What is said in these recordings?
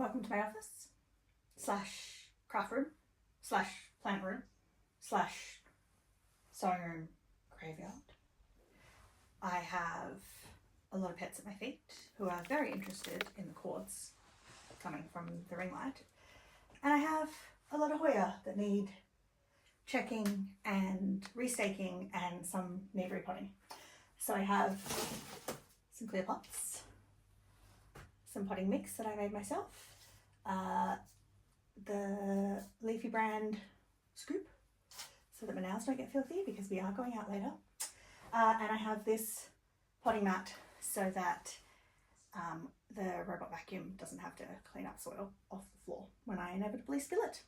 Welcome to my office slash craft room slash plant room slash sewing room graveyard. I have a lot of pets at my feet who are very interested in the cords coming from the ring light, and I have a lot of Hoya that need checking and restaking, and some need repotting. So I have some clear pots, some potting mix that I made myself, the Leafy brand scoop so that my nails don't get filthy because we are going out later, and I have this potting mat so that the robot vacuum doesn't have to clean up soil off the floor when I inevitably spill it.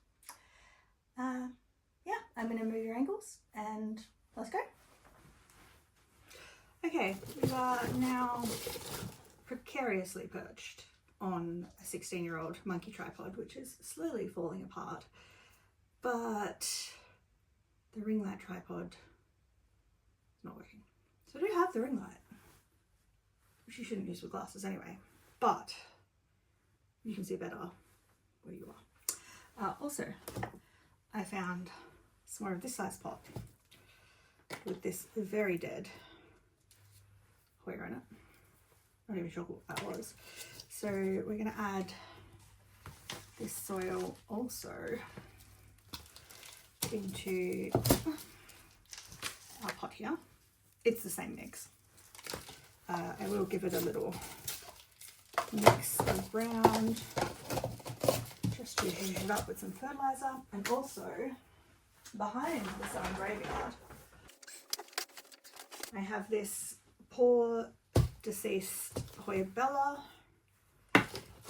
Yeah, I'm going to move your ankles and let's go. Okay, we are now precariously perched on a 16-year-old monkey tripod, which is slowly falling apart, but the ring light tripod is not working. So I do have the ring light, which you shouldn't use with glasses anyway, but you can see better where you are. Also, I found some more of this size pot with this very dead Hoya in it. Not even sure what that was. So we're going to add this soil also into our pot here. It's the same mix. I will give it a little mix around just to heat it up with some fertilizer. And also behind the sewing graveyard I have this poor deceased Hoya Bella,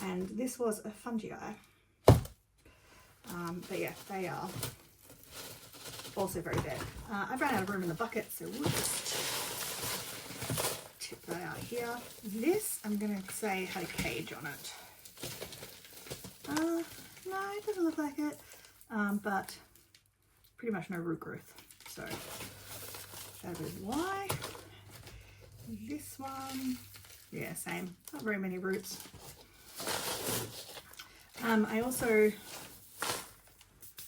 and this was a fungi. But yeah, they are also very dead. I've run out of room in the bucket, so we'll just tip that out here. This, I'm going to say, had a cage on it. No, it doesn't look like it, but pretty much no root growth, so that is why. This one, yeah, same, not very many roots. I also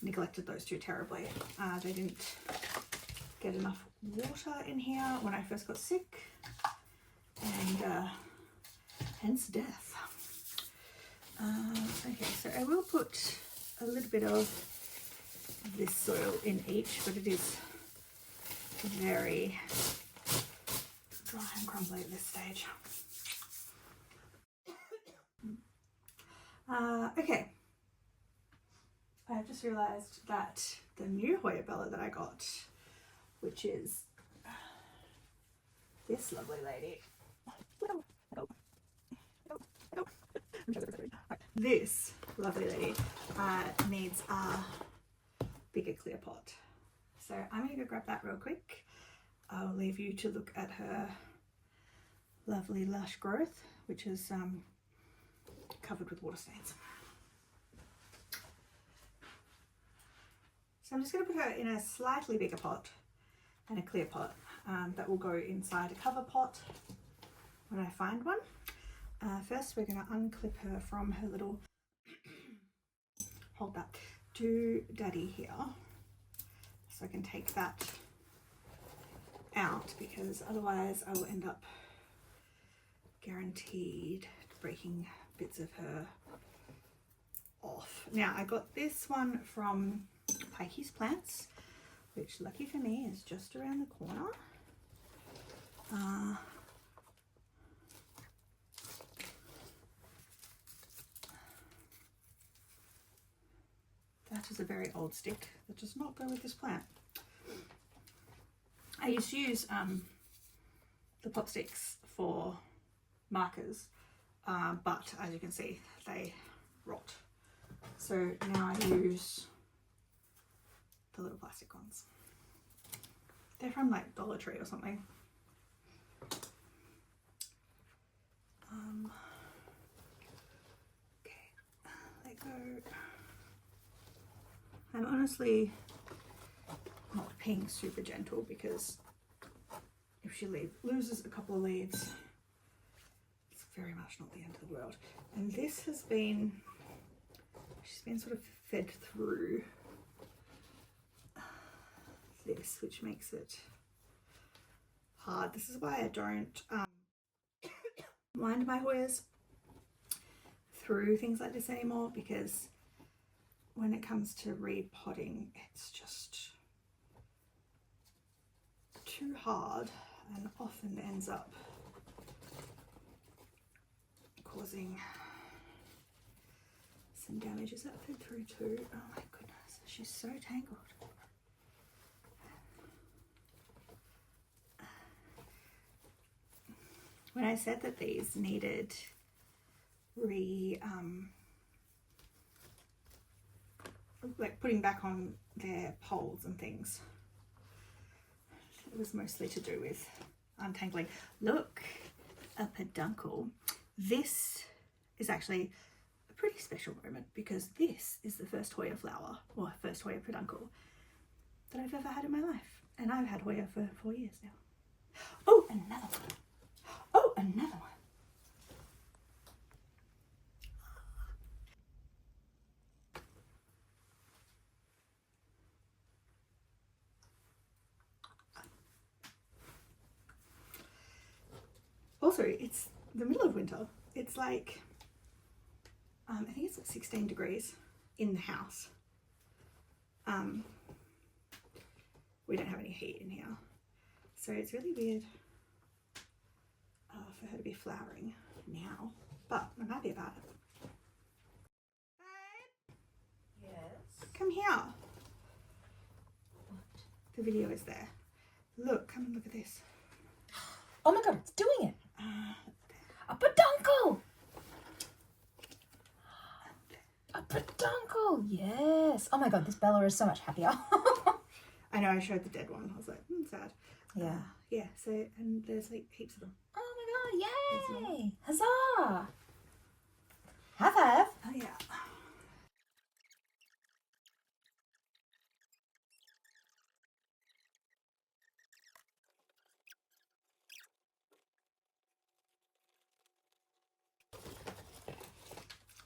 neglected those two terribly. They didn't get enough water in here when I first got sick, and hence death. Okay, so I will put a little bit of this soil in each, but it is very dry and crumbly at this stage. Okay, I've just realised that the new Hoya Bella that I got, which is this lovely lady, this lovely lady needs a bigger clear pot. So I'm going to go grab that real quick. I'll leave you to look at her lovely lush growth, which is covered with water stains. So I'm just going to put her in a slightly bigger pot and a clear pot that will go inside a cover pot when I find one. First, we're going to unclip her from her little hold that doodaddy here, so I can take that out, because otherwise I will end up guaranteed breaking bits of her off. Now, I got this one from Pikey's Plants, which, lucky for me, is just around the corner. That is a very old stick that does not go with this plant. I used to use the pop sticks for markers, but as you can see, they rot. So now I use the little plastic ones. They're from like Dollar Tree or something. Okay, let go. I'm honestly not being super gentle, because if she loses a couple of leaves, it's very much not the end of the world. And this has been she's been sort of fed through this, which makes it hard. This is why I don't wind my Hoyas through things like this anymore, because when it comes to repotting, it's just too hard and often ends up causing some damage. Is that fed through too? Oh my goodness, she's so tangled. When I said that these needed like putting back on their poles and things, it was mostly to do with untangling. Look, a peduncle. This is actually a pretty special moment, because this is the first Hoya flower, or first Hoya peduncle, that I've ever had in my life. And I've had Hoya for 4 years now. Oh, another one. Oh, another one. Also, it's the middle of winter. It's like, I think it's like 16 degrees in the house. We don't have any heat in here. So it's really weird for her to be flowering now, but I'm happy about it. Babe? Yes? Come here. What? The video is there. Look, come and look at this. Oh my god, it's doing it! A peduncle! A peduncle, yes! Oh my god, this Bella is so much happier. I know, I showed the dead one. I was like, sad. Yeah. Yeah, so, and there's like heaps of them. Oh my god, yay! Huzzah! High five! Oh yeah.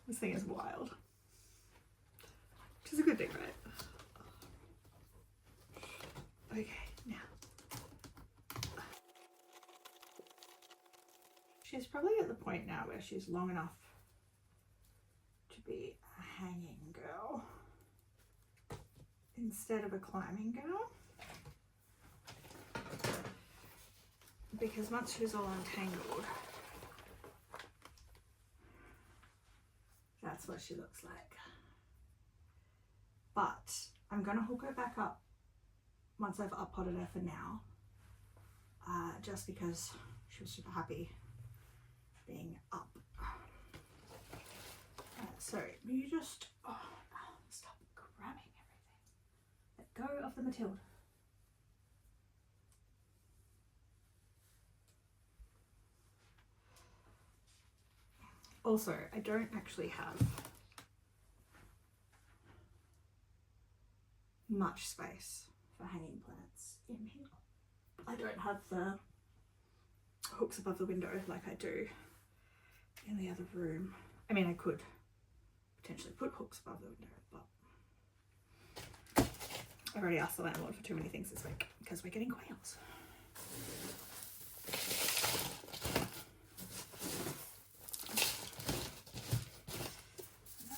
This thing is wild. Which is a good thing, right? Okay, now. She's probably at the point now where she's long enough to be a hanging girl instead of a climbing girl. Because once she's all untangled, that's what she looks like. But I'm gonna hook her back up once I've up-potted her for now, just because she was super happy being up. So you just stop grabbing everything. Let go of the Matilda. Also, I don't actually have much space for hanging plants in here. I don't have the hooks above the window like I do in the other room. I mean, I could potentially put hooks above the window, but I already asked the landlord for too many things this week because we're getting quails.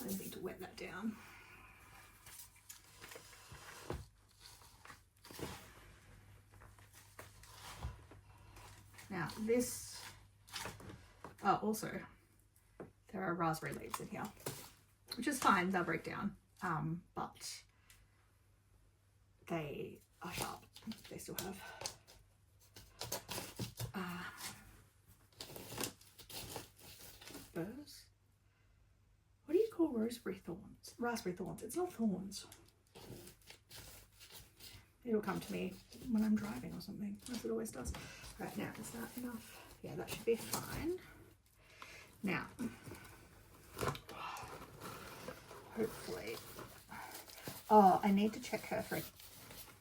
I need to wet that down. Now this, also there are raspberry leaves in here, which is fine, they'll break down, but they are sharp. They still have burrs. What do you call raspberry thorns? Raspberry thorns. It's not thorns. It'll come to me when I'm driving or something, as it always does. Right, now, is that enough? Yeah, that should be fine. Now, hopefully, oh, I need to check her for a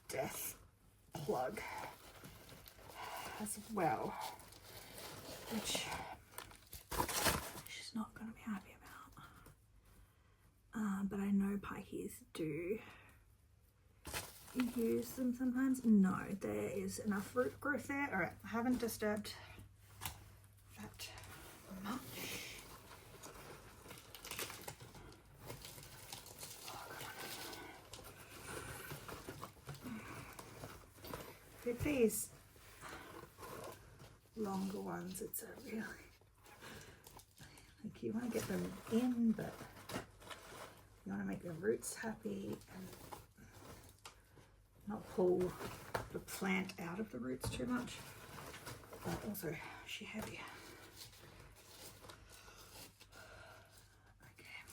death plug as well, which she's not going to be happy about. But pikeys do use them sometimes. No, there is enough root growth there. All right, I haven't disturbed that much. With these longer ones, it's a really, like, you want to get them in, but you want to make the roots happy and not pull the plant out of the roots too much, but also she's heavy. Okay.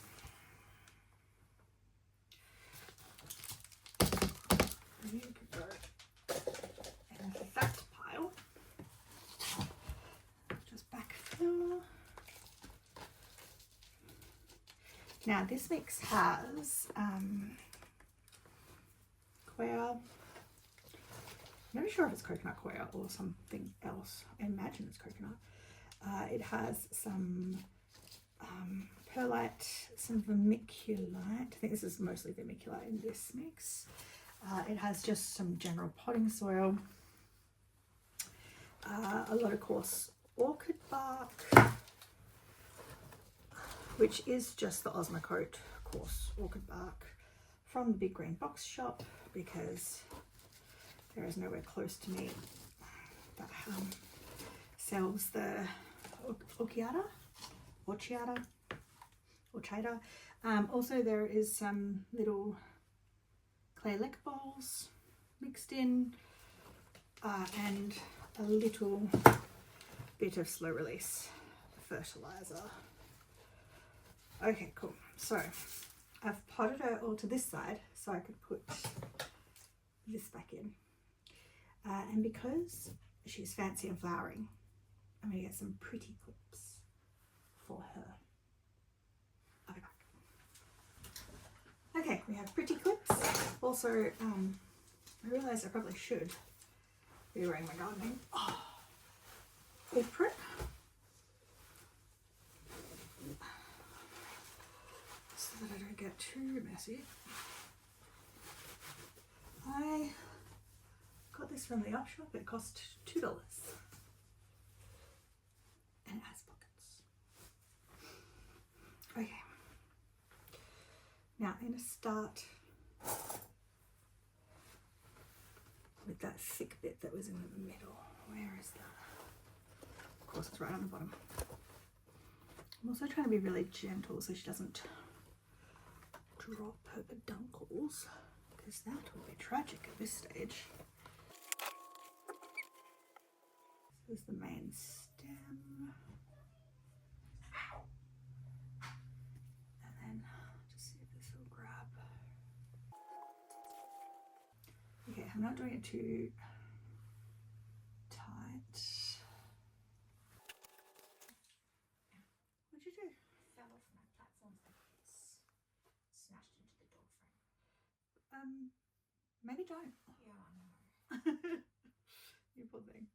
You could go in that pile. Just backfill. Now this mix has Hoya. I'm not sure if it's coconut Hoya or something else. I imagine it's coconut. It has some perlite, some vermiculite. I think this is mostly vermiculite in this mix. It has just some general potting soil, a lot of coarse orchid bark, which is just the Osmocote coarse orchid bark from the big green box shop, because there is nowhere close to me that sells the orchida. Also there is some little clay lake bowls mixed in, and a little bit of slow release fertilizer. Okay, cool. So I've potted her all to this side so I could put this back in. And because she's fancy and flowering, I'm going to get some pretty clips for her. I'll be back. Okay, we have pretty clips. Also, I realised I probably should be wearing my gardening apron. So that I don't get too messy. I got this from the op shop. It cost $2. And it has pockets. Okay. Now I'm going to start with that thick bit that was in the middle. Where is that? Of course, it's right on the bottom. I'm also trying to be really gentle so she doesn't drop her peduncles, because that will be tragic at this stage. This is the main stem. And then just see if this will grab. Okay, I'm not doing it too tight. What'd you do? Fell off my platform face. Smashed into the door frame. Maybe don't. Yeah, I know. You poor thing.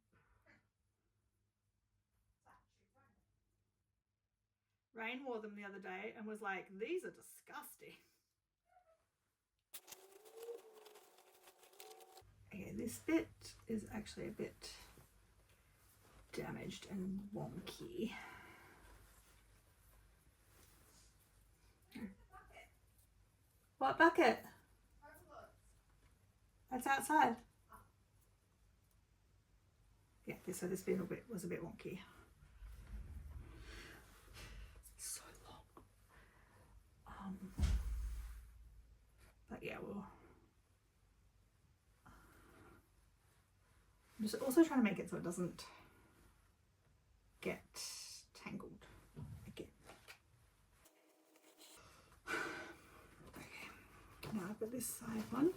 Rain wore them the other day and was like, these are disgusting. Okay, this bit is actually a bit damaged and wonky. What bucket? That's outside. Yeah, so this bit was a bit wonky. So long. But yeah, I'm just also trying to make it so it doesn't get tangled again. Okay, now I've got this side one,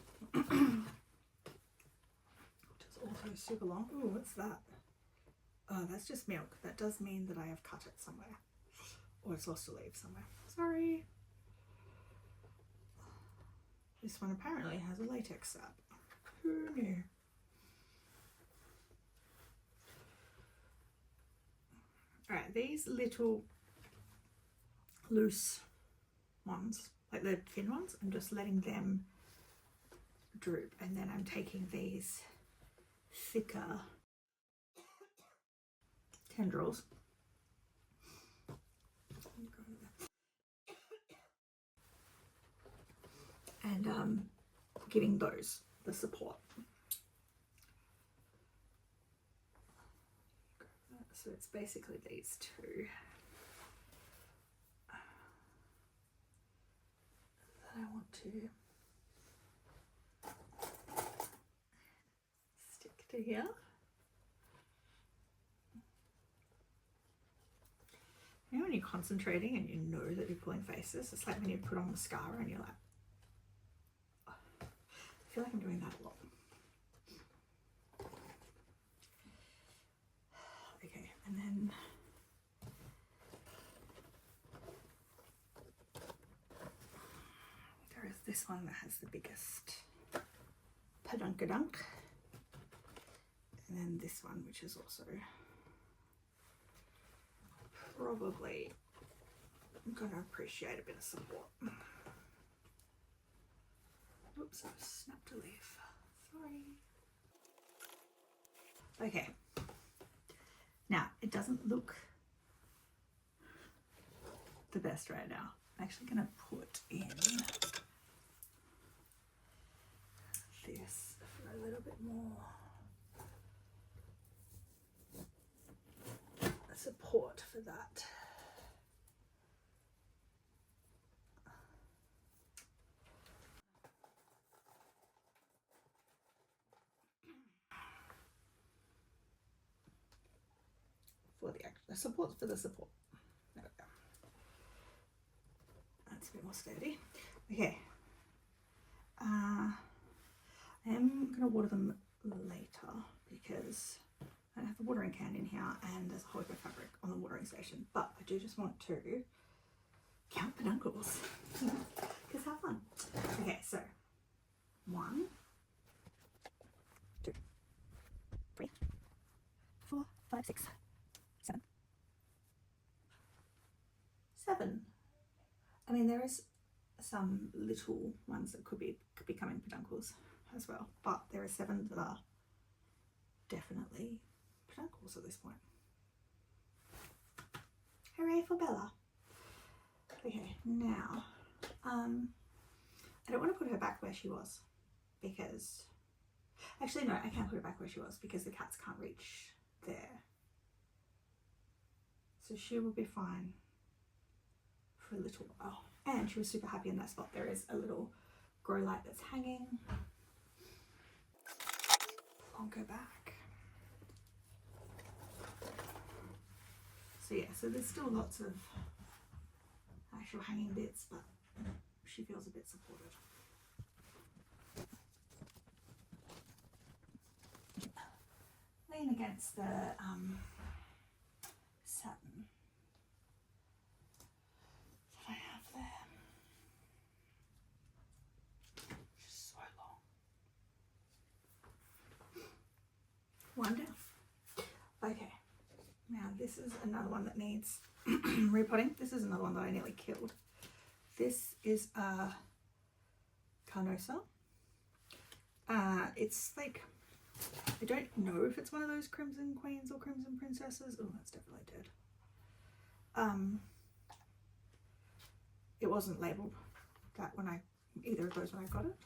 which is also super long. Ooh, what's that? Oh, that's just milk. That does mean that I have cut it somewhere, or it's lost a leaf somewhere. Sorry. This one apparently has a latex sap. Who knew? Alright, these little loose ones like the thin ones, I'm just letting them droop, and then I'm taking these thicker tendrils and giving those the support. So it's basically these two that I want to stick to here. You know when you're concentrating and you know that you're pulling faces? It's like when you put on mascara and you're like, oh. I feel like I'm doing that a lot. Okay, and then there is this one that has the biggest peduncadunk, and then this one, which is also probably going to appreciate a bit of support. Oops, I've snapped a leaf. Sorry. Okay. Now, it doesn't look the best right now. I'm actually going to put in this for a little bit more support for that. For the support for the support. There we go. That's a bit more sturdy. Okay. I am going to water them later because I have the watering can in here and there's a Hoya fabric on the watering station. But I do just want to count peduncles because have fun. Okay, so 1, 2, 3, 4, 5, 6, 7. 7. I mean, there is some little ones that could be becoming peduncles as well, but there are 7 that are definitely peduncles at this point. Hooray for Bella. Okay, now I don't want to put her back where she was because actually no, I can't put her back where she was because the cats can't reach there, so she will be fine for a little while. And she was super happy in that spot. There is a little grow light that's hanging. I'll go back. So yeah, so there's still lots of actual hanging bits, but she feels a bit supported. Lean against the satin that I have there. Just so long. One down. Okay, now this is another one that needs repotting. This is another one that I nearly killed. This is a carnosa. It's like, I don't know if it's one of those Crimson Queens or Crimson Princesses. Oh, that's definitely dead. It wasn't labelled that when either of those when I got it.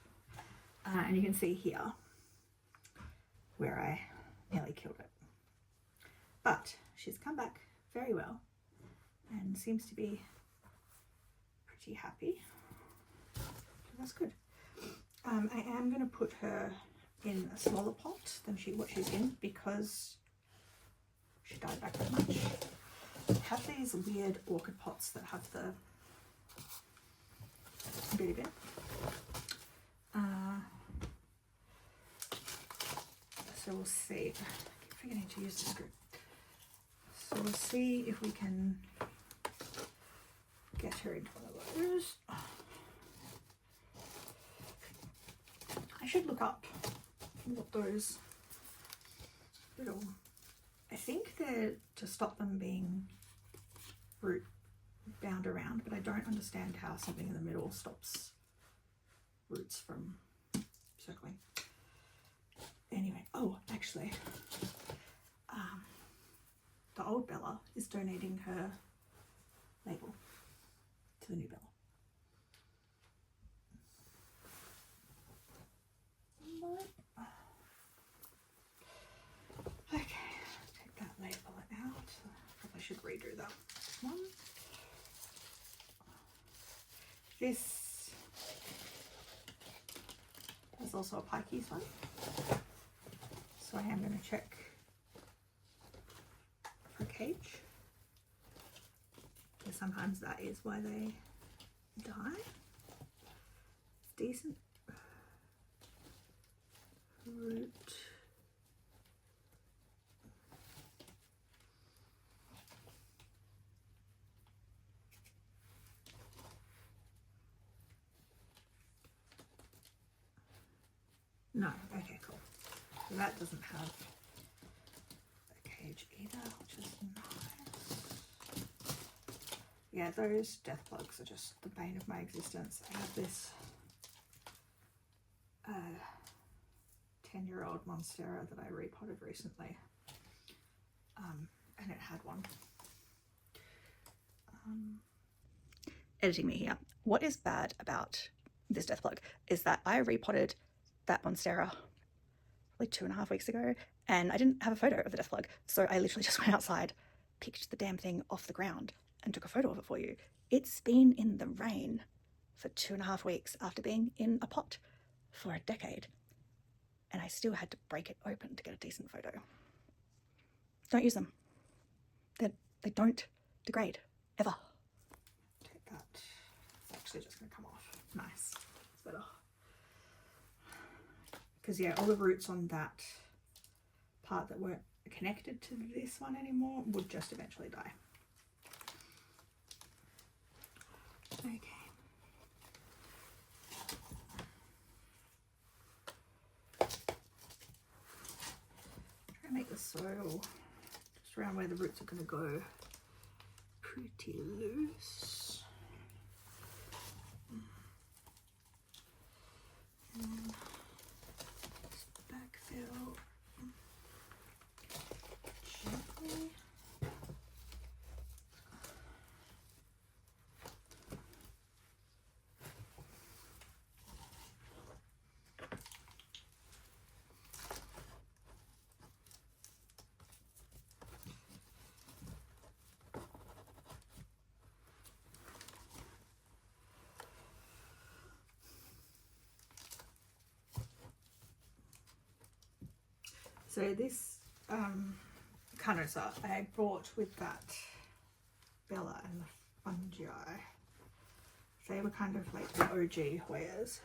And you can see here where I nearly killed it. But she's come back very well and seems to be pretty happy. So that's good. I am going to put her in a smaller pot than what she's in because she died back that much. I have these weird orchid pots that have the bitty bit. So we'll see. I keep forgetting to use this group. So we'll see if we can get her into one of those. I should look up what those little, I think they're to stop them being root bound around, but I don't understand how something in the middle stops roots from circling. Anyway, oh, actually, the old Bella is donating her label to the new Bella. Okay, take that label out. Probably should redo that one. This is also a Pikey's one, so I am going to check for a cage, because sometimes that is why they die. It's decent root. No, okay, cool. So that doesn't have a cage either, which is nice. Yeah, those death plugs are just the bane of my existence. I have this 10-year-old Monstera that I repotted recently, and it had one. Editing me here. What is bad about this death plug is that I repotted that Monstera like 2.5 weeks ago, and I didn't have a photo of the death plug, so I literally just went outside, picked the damn thing off the ground and took a photo of it for you. It's been in the rain for 2.5 weeks after being in a pot for a decade, and I still had to break it open to get a decent photo. Don't use them. They don't degrade ever. Take that. It's actually just going to come off. Nice. It's better. Because yeah, all the roots on that part that weren't connected to this one anymore would just eventually die. Okay. Try to make the soil just around where the roots are going to go pretty loose. And backfill gently. So this Canosa I bought with that Bella and the fungi. They were kind of like the OG Hoyas.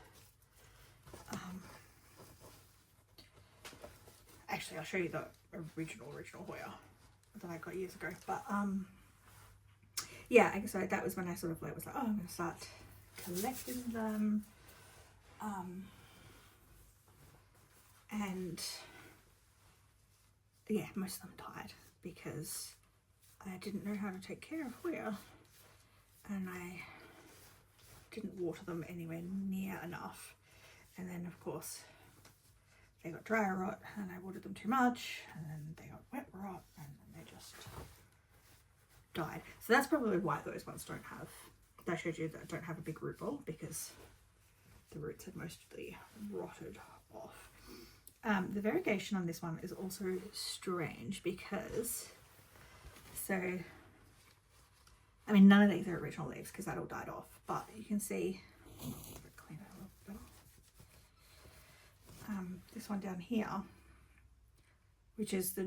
Actually, I'll show you the original Hoya that I got years ago. But yeah, so that was when I sort of like was like, oh, I'm gonna start collecting them. And yeah, most of them died because I didn't know how to take care of Hoya, and I didn't water them anywhere near enough. And then of course they got dry rot, and I watered them too much, and then they got wet rot, and then they just died. So that's probably why those ones don't have, that showed you that don't have a big root ball, because the roots had mostly rotted off. The variegation on this one is also strange because, so, I mean, none of these are original leaves because that all died off, but you can see, clean it a little better. This one down here, which is the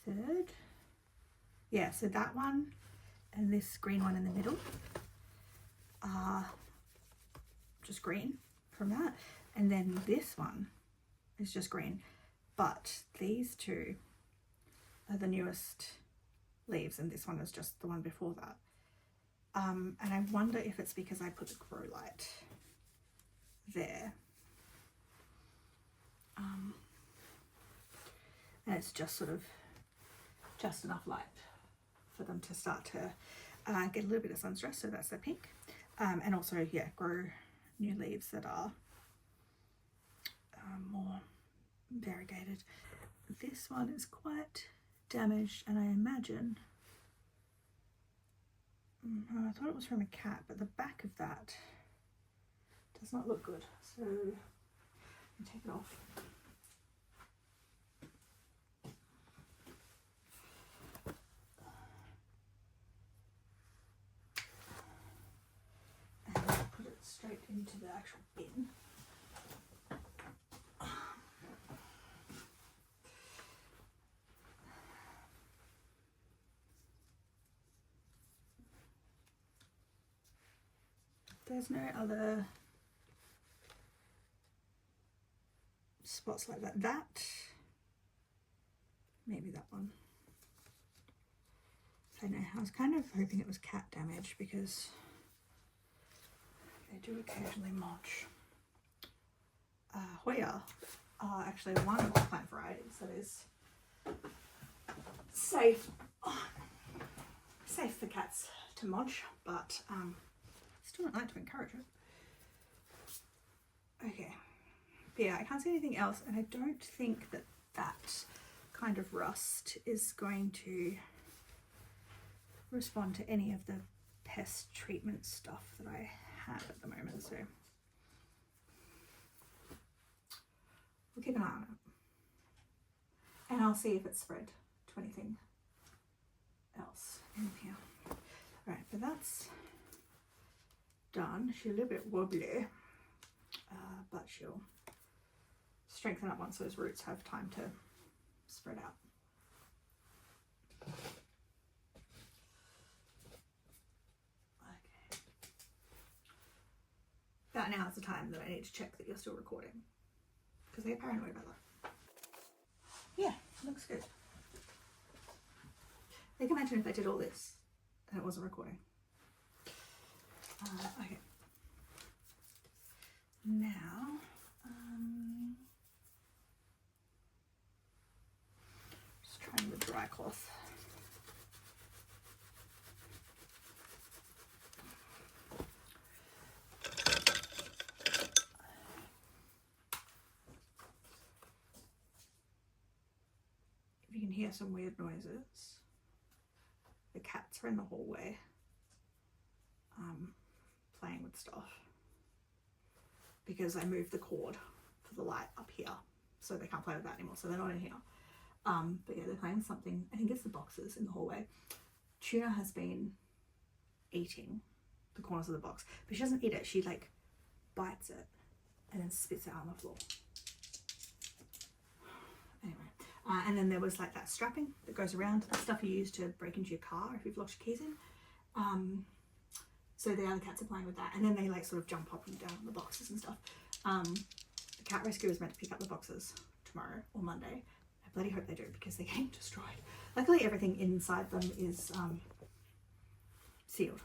third, yeah, so that one and this green one in the middle are just green from that. And then this one is just green, but these two are the newest leaves, and this one is just the one before that. And I wonder if it's because I put the grow light there. And it's just sort of, just enough light for them to start to get a little bit of sun stress. So that's the pink. And also, yeah, grow new leaves that are more variegated. This one is quite damaged, and I imagine, I thought it was from a cat, but the back of that does not look good. So I'll take it off. And put it straight into the actual bin. There's no other spots like that. That, maybe that one. I know, I was kind of hoping it was cat damage because they do occasionally mulch. Hoya are actually one of the plant varieties that is safe for cats to mulch, but still don't like to encourage it. Okay, but yeah, I can't see anything else, and I don't think that that kind of rust is going to respond to any of the pest treatment stuff that I have at the moment, so we'll keep an eye on it, and I'll see if it's spread to anything else in here. All right, but that's done. She's a little bit wobbly, but she'll strengthen up once those roots have time to spread out. Okay. About now is the time that I need to check that you're still recording, because I get paranoid about that. Yeah, looks good. I can imagine if I did all this and it wasn't recording. Okay. Now, just trying the dry cloth. If you can hear some weird noises, the cats are in the hallway playing with stuff because I moved the cord for the light up here, so they can't play with that anymore, so they're not in here. But yeah, they're playing with something. I think it's the boxes in the hallway. Tuna has been eating the corners of the box, but she doesn't eat it, she like bites it and then spits it out on the floor. Anyway, and then there was like that strapping that goes around, the stuff you use to break into your car if you've locked your keys in. So the other cats are playing with that, and then they like sort of jump up and down on the boxes and stuff. The cat rescue is meant to pick up the boxes tomorrow or Monday. I bloody hope they do, because they're getting destroyed. Luckily everything inside them is sealed,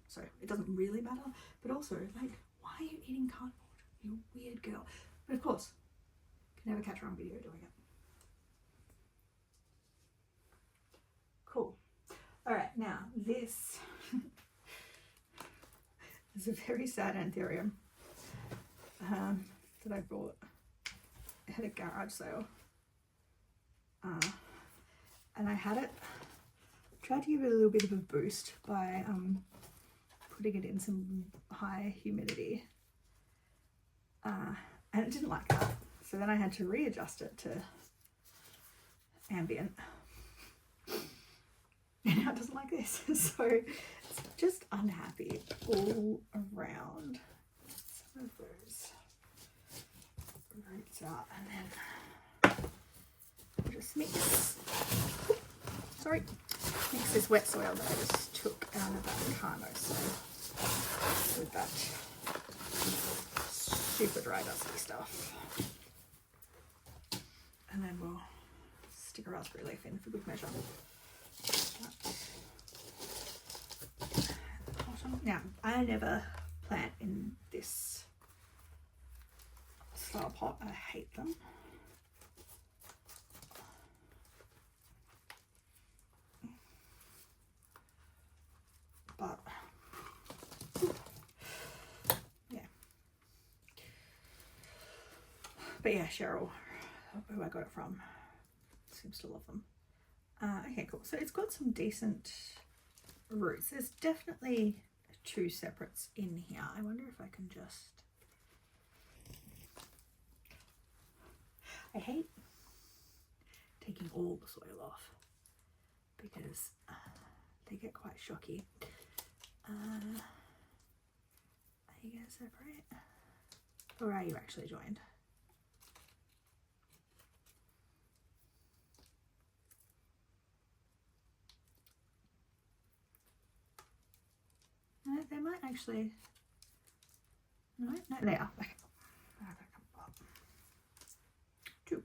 so it doesn't really matter. But also, like, why are you eating cardboard, you weird girl? But of course, can never catch her on video doing it. Cool. All right, now this is a very sad anthurium that I bought at a garage sale. And I had it, tried to give it a little bit of a boost by putting it in some high humidity. And it didn't like that. So then I had to readjust it to ambient. And now it doesn't like this. So it's just unhappy all around. Some of those roots out, and then we'll just mix this wet soil that I just took out of that Carno soil with that super dry dusty stuff. And then we'll stick a raspberry leaf in for good measure. Now, I never plant in this style pot. I hate them. But yeah, Cheryl, who I got it from, seems to love them. Okay, cool. So it's got some decent roots. There's definitely 2 separates in here. I wonder if I can just... I hate taking all the soil off because they get quite shocky. Are you going to separate? Or are you actually joined? No, they might actually... No, they are. Okay. 2.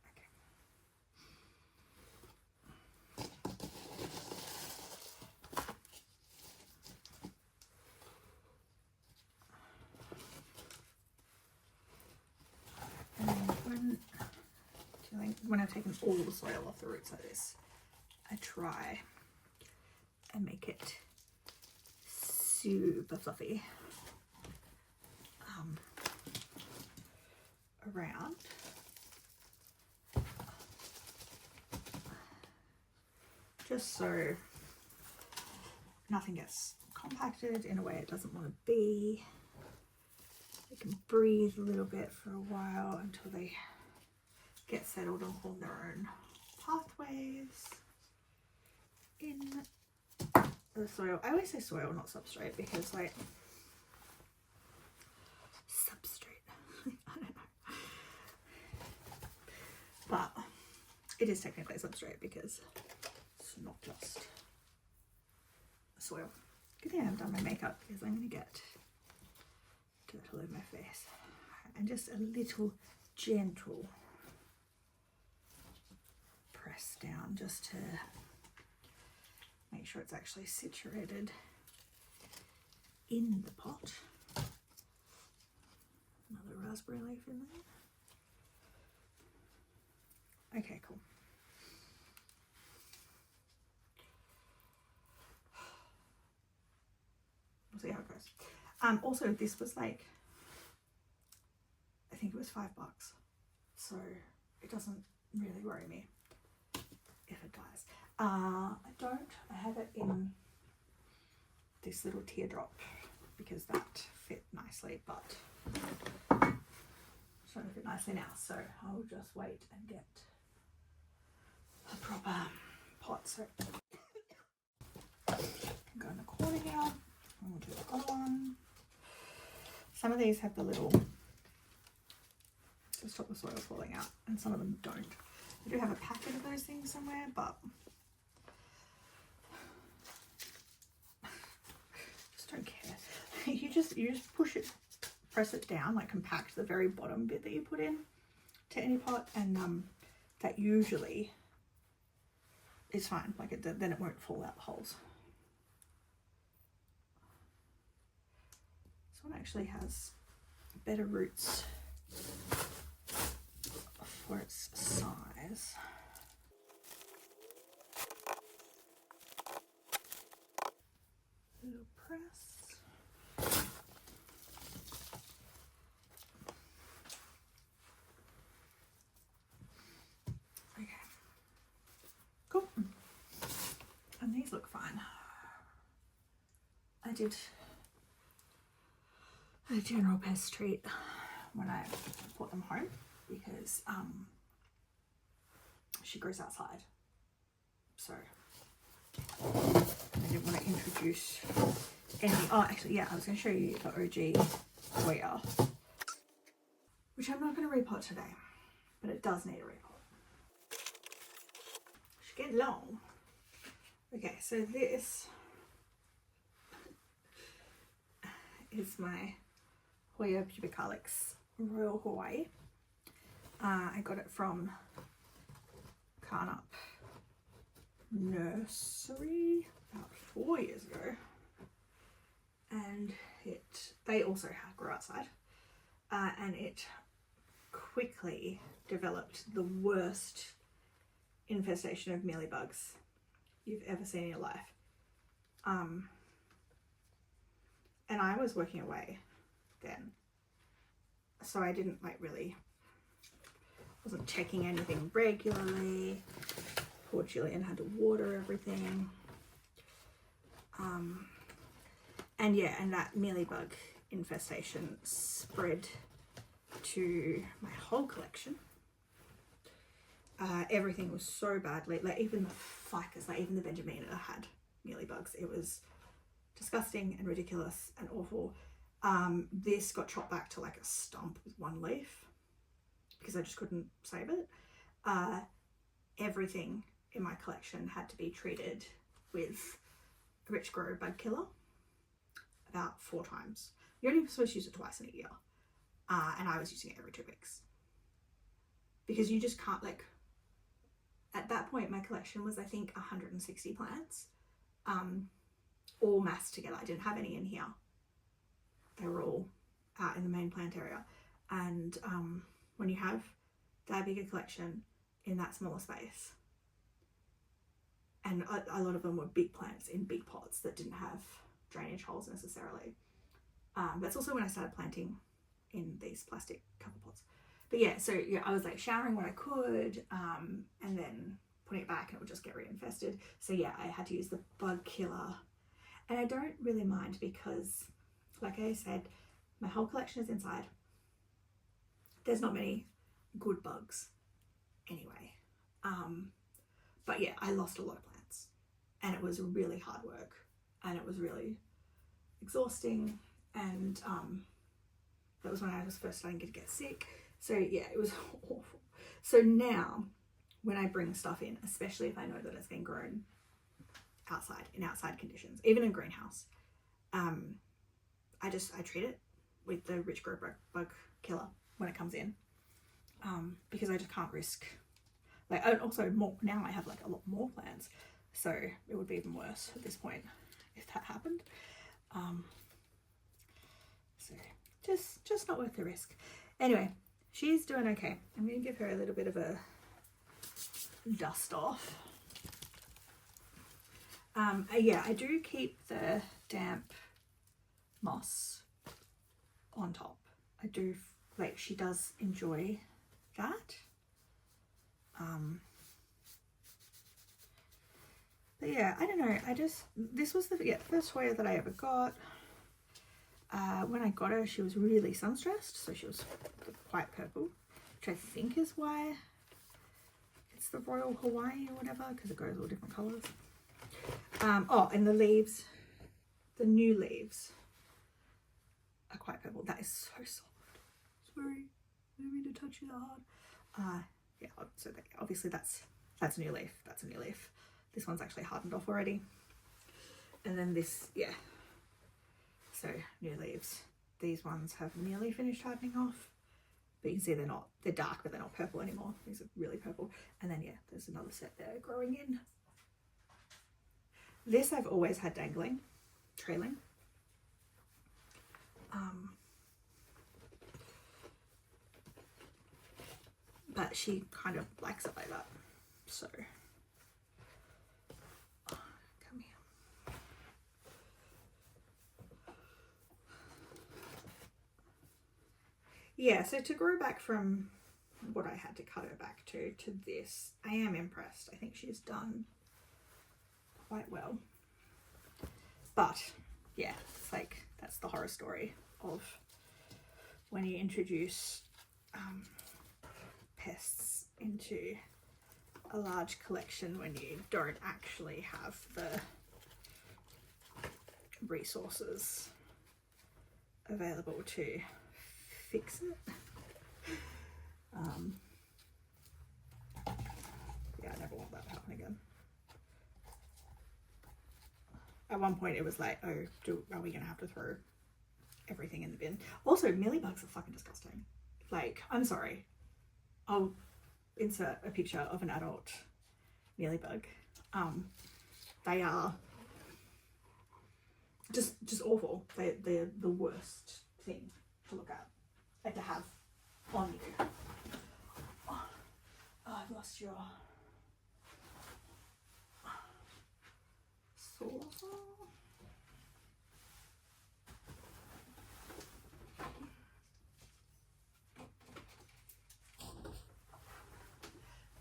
Okay. And when I've taken all the soil off the roots like this, I try and make it super fluffy around. Just so nothing gets compacted in a way it doesn't want to be. They can breathe a little bit for a while until they get settled and form their own pathways in the soil. I always say soil, not substrate, because like substrate, I don't know. But it is technically substrate because it's not just soil. Good thing I haven't done my makeup because I'm going to get dirt all over my face. And just a little gentle press down just to make sure it's actually situated in the pot. Another raspberry leaf in there. Okay, cool. We'll see how it goes. Also, this was like, I think it was $5, so it doesn't really worry me if it dies. I have it in this little teardrop because that fit nicely, but it's trying to fit nicely now, so I'll just wait and get a proper pot. So I can go in the corner here, and we'll do the other one. Some of these have the little, to stop the soil falling out, and some of them don't. I do have a packet of those things somewhere, but just don't care. You just push it, press it down, like compact the very bottom bit that you put in to any pot, and that usually is fine. Like then it won't fall out the holes. This one actually has better roots for its size. Little press. Okay. Cool. And these look fine. I did a general pest treat when I brought them home because she grows outside, so I didn't want to introduce any. Oh, actually, yeah, I was going to show you the OG Hoya, which I'm not going to repot today, but it does need a repot. Should get long. Okay, so this is my Hoya pubicalis Royal Hawaii. I got it from Carnup Nursery about 4 years ago, and they also grow outside, and it quickly developed the worst infestation of mealybugs you've ever seen in your life. And I was working away then, so I didn't like really, wasn't checking anything regularly. Poor Julian had to water everything. And yeah, and that mealybug infestation spread to my whole collection. Everything was so badly, like even the ficus, like even the Benjamina had mealybugs. It was disgusting and ridiculous and awful. This got chopped back to like a stump with one leaf because I just couldn't save it. Everything in my collection had to be treated with Rich Grow bug killer about 4 times. You're only supposed to use it twice in a year, and I was using it every 2 weeks because you just can't, like, at that point my collection was I think 160 plants, all massed together. I didn't have any in here. They were all out in the main plant area, and when you have that big a collection in that smaller space, and a lot of them were big plants in big pots that didn't have drainage holes necessarily. That's also when I started planting in these plastic cover pots. But yeah, so yeah, I was like showering what I could, and then putting it back and it would just get reinfested. So yeah, I had to use the bug killer, and I don't really mind because, like I said, my whole collection is inside. There's not many good bugs anyway. But yeah, I lost a lot of plants, and it was really hard work, and it was really exhausting, and that was when I was first starting to get sick. So yeah, it was awful. So now when I bring stuff in, especially if I know that it's been grown outside, in outside conditions, even in a greenhouse, I treat it with the Rich Grow bug killer when it comes in, because I just can't risk, like, also more now I have like a lot more plants, so it would be even worse at this point if that happened. So just not worth the risk. Anyway, she's doing okay. I'm gonna give her a little bit of a dust off. Yeah, I do keep the damp moss on top. I do, like, she does enjoy that. But yeah, I don't know, this was the first Hoya that I ever got. When I got her, she was really sun stressed, so she was quite purple, which I think is why it's the Royal Hawaii or whatever, because it goes all different colours. Oh, and the leaves, the new leaves are quite purple. That is so soft. Sorry, I didn't mean to touch you that hard. Yeah, so obviously that's a new leaf. That's a new leaf. This one's actually hardened off already. And then this, yeah. So new leaves. These ones have nearly finished hardening off, but you can see they're dark, but they're not purple anymore. These are really purple. And then yeah, there's another set there growing in. This I've always had dangling, trailing. But she kind of likes it like that. So, come here. Yeah, so to grow back from what I had to cut her back to this, I am impressed. I think she's done quite well. But yeah, it's like, that's the horror story of when you introduce pests into a large collection when you don't actually have the resources available to fix it. Yeah, I never want that to happen again. At one point it was like, oh, are we gonna have to throw everything in the bin? Also, mealybugs are fucking disgusting. Like, I'm sorry, I'll insert a picture of an adult mealybug. They are just awful. They're the worst thing to look at and to have on you. Oh, I've lost your... saucer.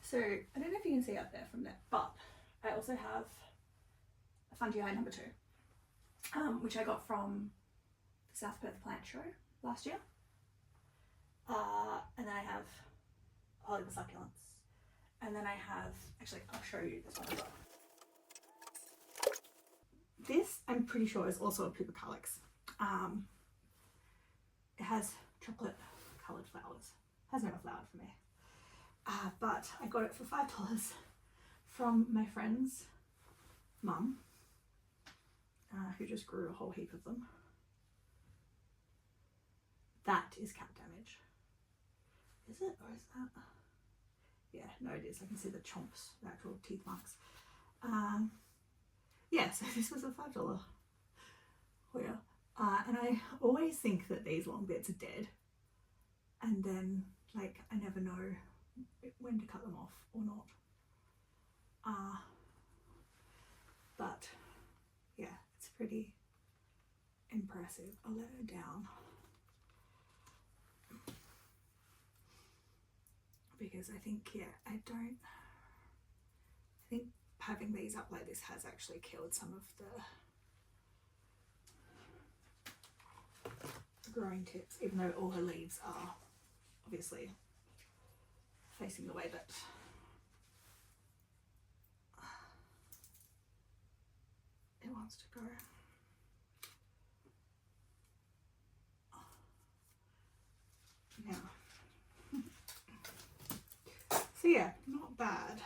So I don't know if you can see out there from there, but I also have a Fungi Hoya number 2, which I got from the South Perth Plant Show last year. And then I have Hollywood succulents. And then I have, actually I'll show you this one as well. This I'm pretty sure is also a Pubicalyx. It has chocolate coloured flowers. Has never flowered for me. But I got it for $5 from my friend's mum, who just grew a whole heap of them. That is cat damage. Is it, or is that? Yeah, no it is. I can see the chomps, the actual teeth marks. Yeah, so this was a $5 Hoya. And I always think that these long bits are dead. And then, like, I never know when to cut them off or not. But yeah, it's pretty impressive. I'll let her down because I think, yeah, I think having these up like this has actually killed some of the growing tips, even though all her leaves are obviously facing the way that it wants to go. Now, so yeah, not bad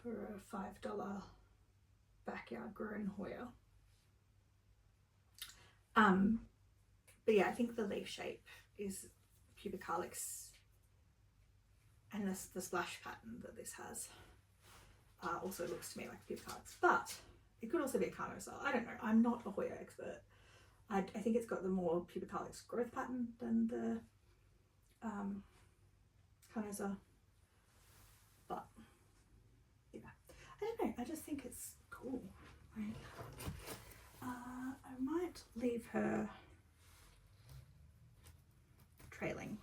for a $5 backyard grown Hoya. But yeah, I think the leaf shape is Pubicalyx, and the splash pattern that this has also looks to me like a Pubicalyx, but it could also be a Carnosa. I don't know. I'm not a Hoya expert. I think it's got the more Pubicalyx growth pattern than the Carnosa, but yeah, I don't know. I just think it's cool. Right? I might leave her trailing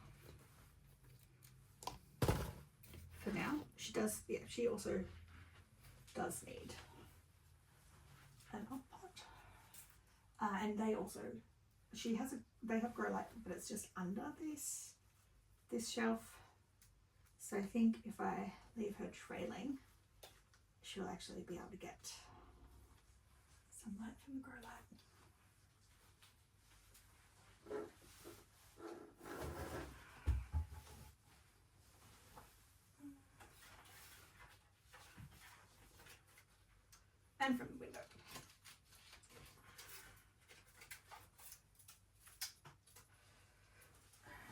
for now. She does, yeah, she also does need an up pot. And they also, they have grow light, but it's just under this shelf. So I think if I leave her trailing, she'll actually be able to get some light from the grow light. And from the window.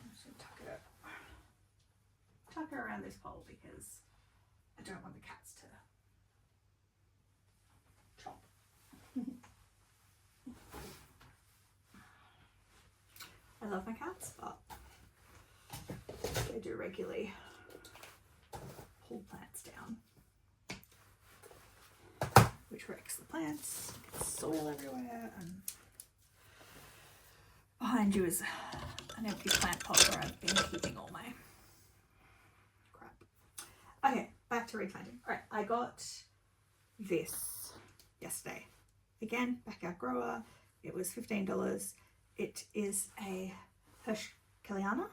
I'm just going to tuck her around this pole because I don't want the cats to chomp. I love my cats, but they do regularly pull plants down, which wrecks the plants, gets soil everywhere, and behind you is an empty plant pot where I've been keeping all my crap. Okay, back to replanting. Alright, I got this yesterday. Again, backyard grower. It was $15. It is a Hirschkeliana.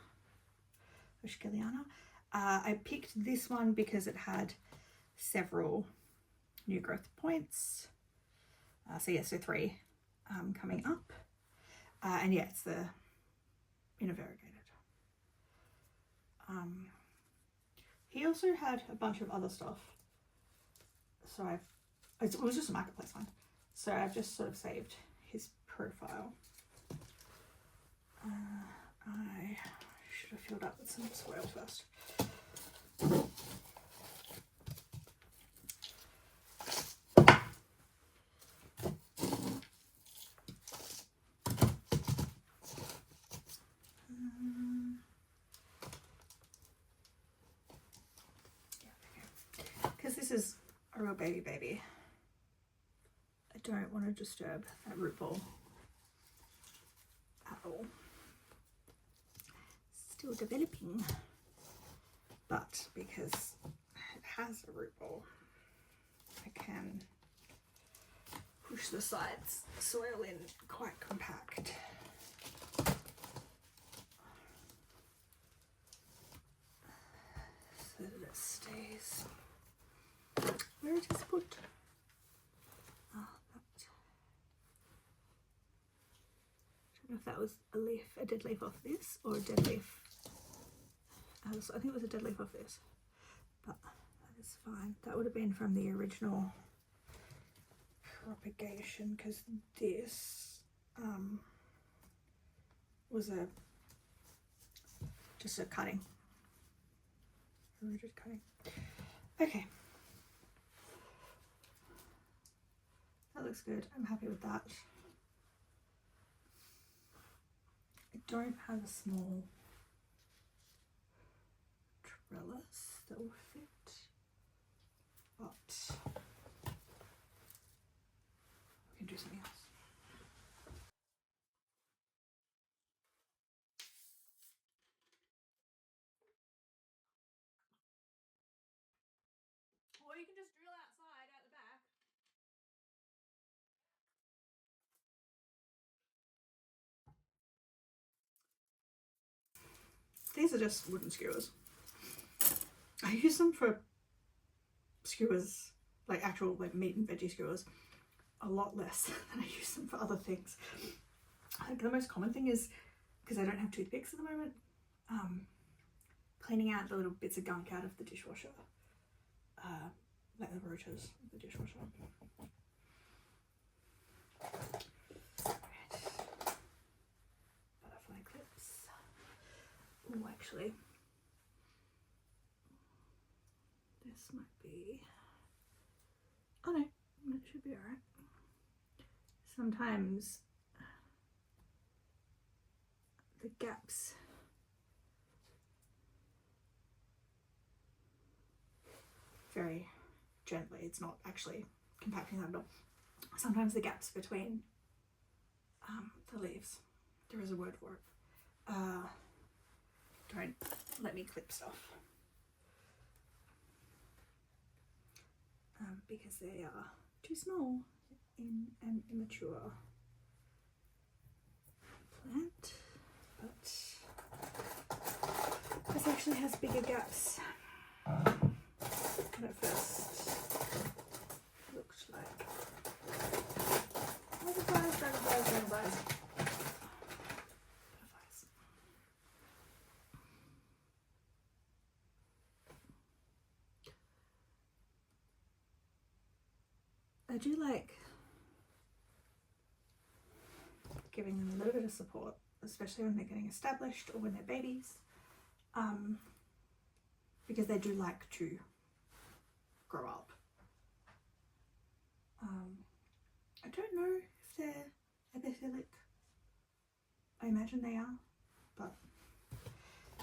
I picked this one because it had several new growth points. So 3 coming up. And yeah, it's the inner variegated. He also had a bunch of other stuff. So it was just a marketplace one. So I've just sort of saved his profile. I should have filled up with some soil first. Because this is a real baby. don't want to disturb that root ball at all. Still developing, but because it has a root ball, I can push the sides soil in quite compact. So that it stays where it is put. I don't know if that was a dead leaf off this, or a dead leaf. I think it was a dead leaf off this, but that is fine. That would have been from the original propagation, because this was just a cutting, a rigid cutting. Okay, that looks good. I'm happy with that. I don't have a small trellis that will fit, but we can do something else. Or you can just drill outside out the back. These are just wooden skewers. I use them for skewers, like actual like meat and veggie skewers, a lot less than I use them for other things. I think the most common thing is, because I don't have toothpicks at the moment, cleaning out the little bits of gunk out of the dishwasher, like the roaches of the dishwasher. Right. Butterfly clips. Oh, actually, this might be, oh no, it should be alright. Sometimes the gaps very gently, it's not actually compacting that at all. Sometimes the gaps between the leaves, there is a word for it, don't let me clip stuff, because they are too small in an immature plant, but this actually has bigger gaps than at first looked like. Dragonflies, dragonflies, dragonflies. Butterflies. I do like giving them a little bit of support, especially when they're getting established or when they're babies, because they do like to grow up. I don't know if they're epiphilic. I imagine they are, but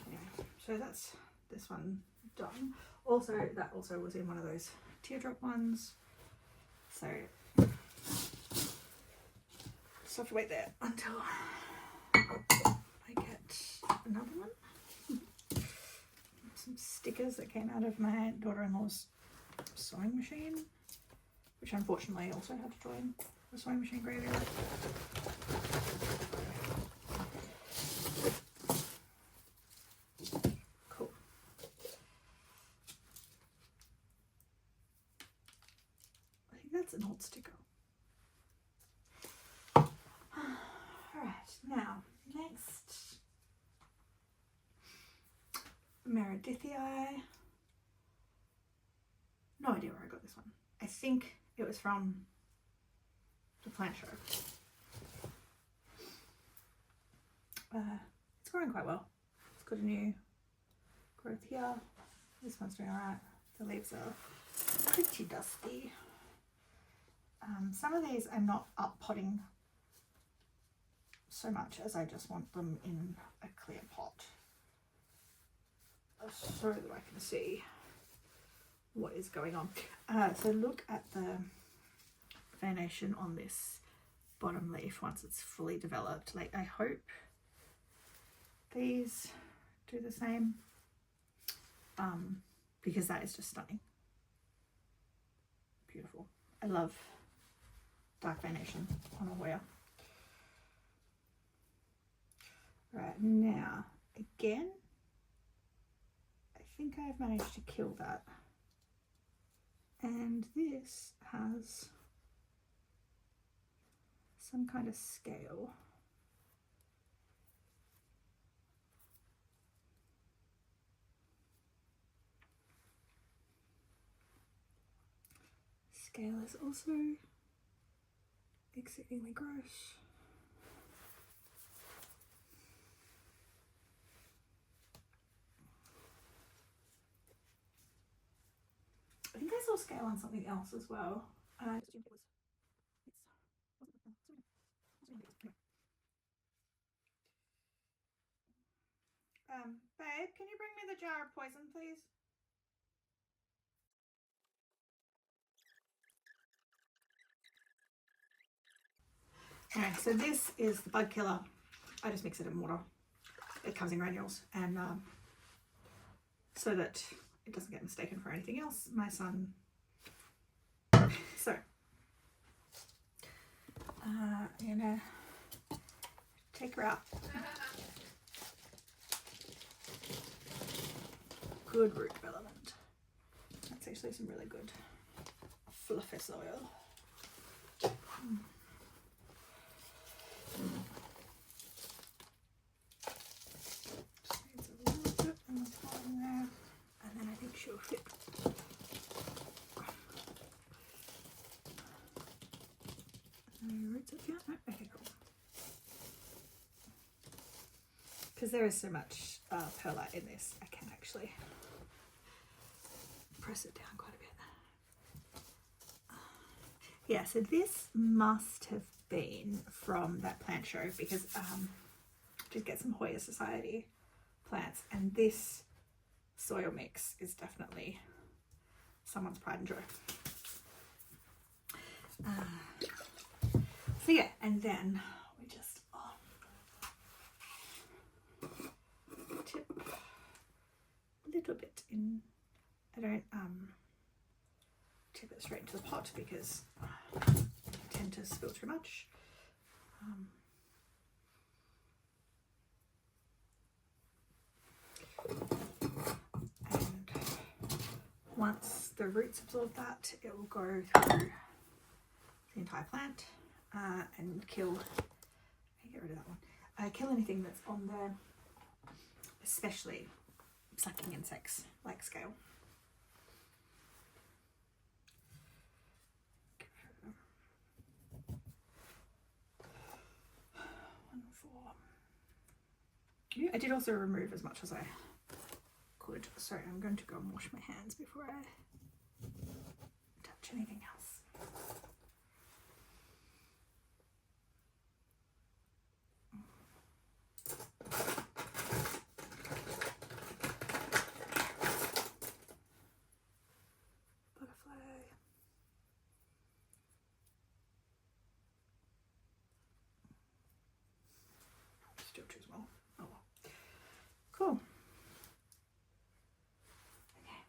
anyway, so that's this one done. Also, that also was in one of those teardrop ones, so just have to wait there until I get another one. Some stickers that came out of my daughter-in-law's sewing machine, which unfortunately also had to join the sewing machine graveyard. Cool. I think that's an old sticker. Alright, now next, Meredithii. No idea where I got this one. I think it was from the plant show. It's growing quite well. It's got a new growth here. This one's doing alright. The leaves are pretty dusty. Some of these I'm not up potting so much as I just want them in a clear pot so that I can see what is going on. So look at the veination on this bottom leaf once it's fully developed. Like, I hope these do the same, because that is just stunning. Beautiful. I love dark veination on a Hoya. Right, now again, I think I've managed to kill that, and this has some kind of scale. Scale is also exceedingly gross. I think I saw scale on something else as well. I just assumed it was. Babe, can you bring me the jar of poison, please? Alright, so this is the bug killer. I just mix it in water. It comes in granules, and so that it doesn't get mistaken for anything else. My son. So I'm gonna take her out. Good root development. That's actually some really good fluffy soil. Just needs a little bit in the bottom there, and then I think she'll fit. Roots up here? No? Okay, cool. Because there is so much perlite in this, I can actually press it down quite a bit. Yeah, so this must have been from that plant show, because did get some Hoya Society plants, and this soil mix is definitely someone's pride and joy. So yeah, and then we just tip a little bit in. I don't tip it straight into the pot because I tend to spill too much. And once the roots absorb that, it will go through the entire plant and kill. Get rid of that one. Kill anything that's on there, especially sucking insects like scale. Yeah, I did also remove as much as I could, so I'm going to go and wash my hands before I touch anything else. Butterfly. Still too small. Oh well. Cool. Okay.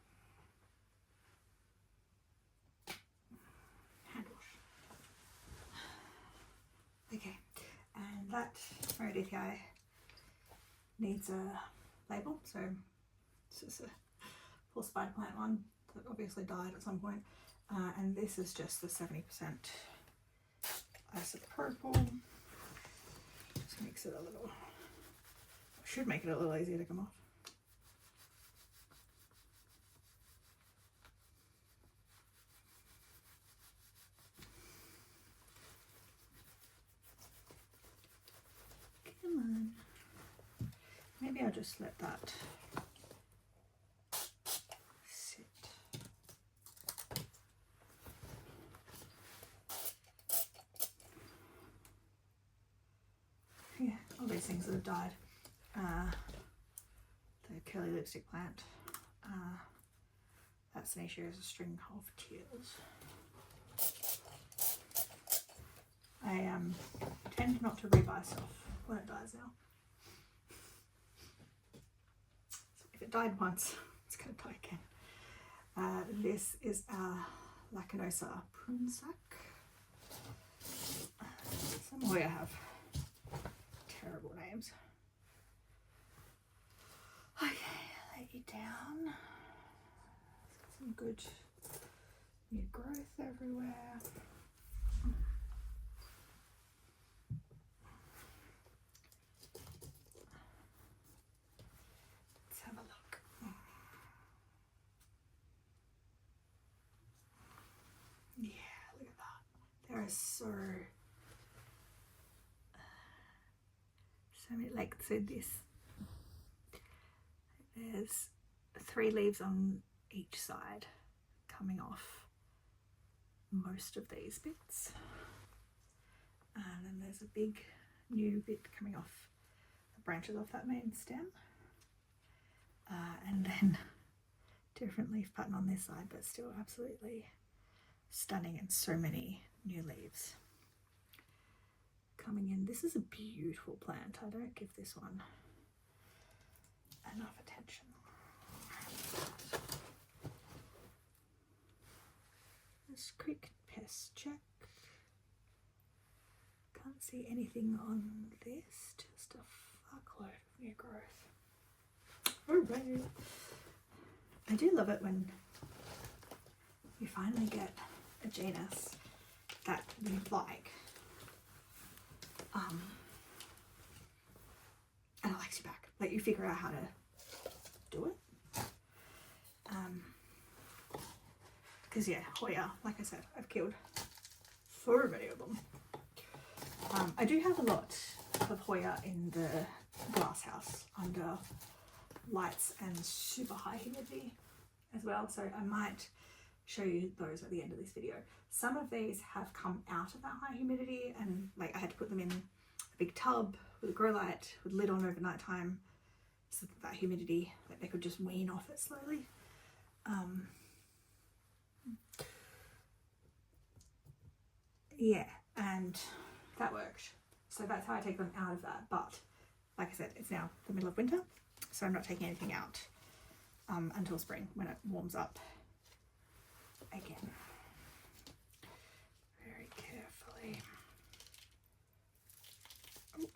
Hand wash. Okay, and that Meredithii needs a label, so this is a full spider plant one that obviously died at some point, and this is just the 70% isopropyl. Just mix it a little. Should make it a little easier to come off. Come on. Maybe I'll just let that sit. Yeah, all these things that have died. The curly lipstick plant. That Senecio is a string of tears. I tend not to rebuy stuff when it dies now. So if it died once, it's going to die again. This is our Lacanosa prunsac. Some Hoya have terrible names. Okay, lay you down. Some good new growth everywhere. Let's have a look. Yeah, look at that. There are so many, like, so this, there's 3 leaves on each side coming off most of these bits, and then there's a big new bit coming off the branches off that main stem, and then different leaf pattern on this side, but still absolutely stunning, and so many new leaves coming in. This is a beautiful plant. I don't give this one enough attention. This quick pest check. Can't see anything on this, just a fuckload of new growth. Hooray! I do love it when you finally get a genus that you like, and it likes you back. Like, you figure out how to do it. Because yeah, Hoya, like I said, I've killed so many of them. I do have a lot of Hoya in the glass house under lights and super high humidity as well, so I might show you those at the end of this video. Some of these have come out of that high humidity, and like I had to put them in a big tub with a grow light with lid on over night time, so that humidity, like, they could just wean off it slowly. Yeah, and that worked. So that's how I take them out of that. But like I said, it's now the middle of winter, so I'm not taking anything out until spring, when it warms up again. Very carefully. Oh,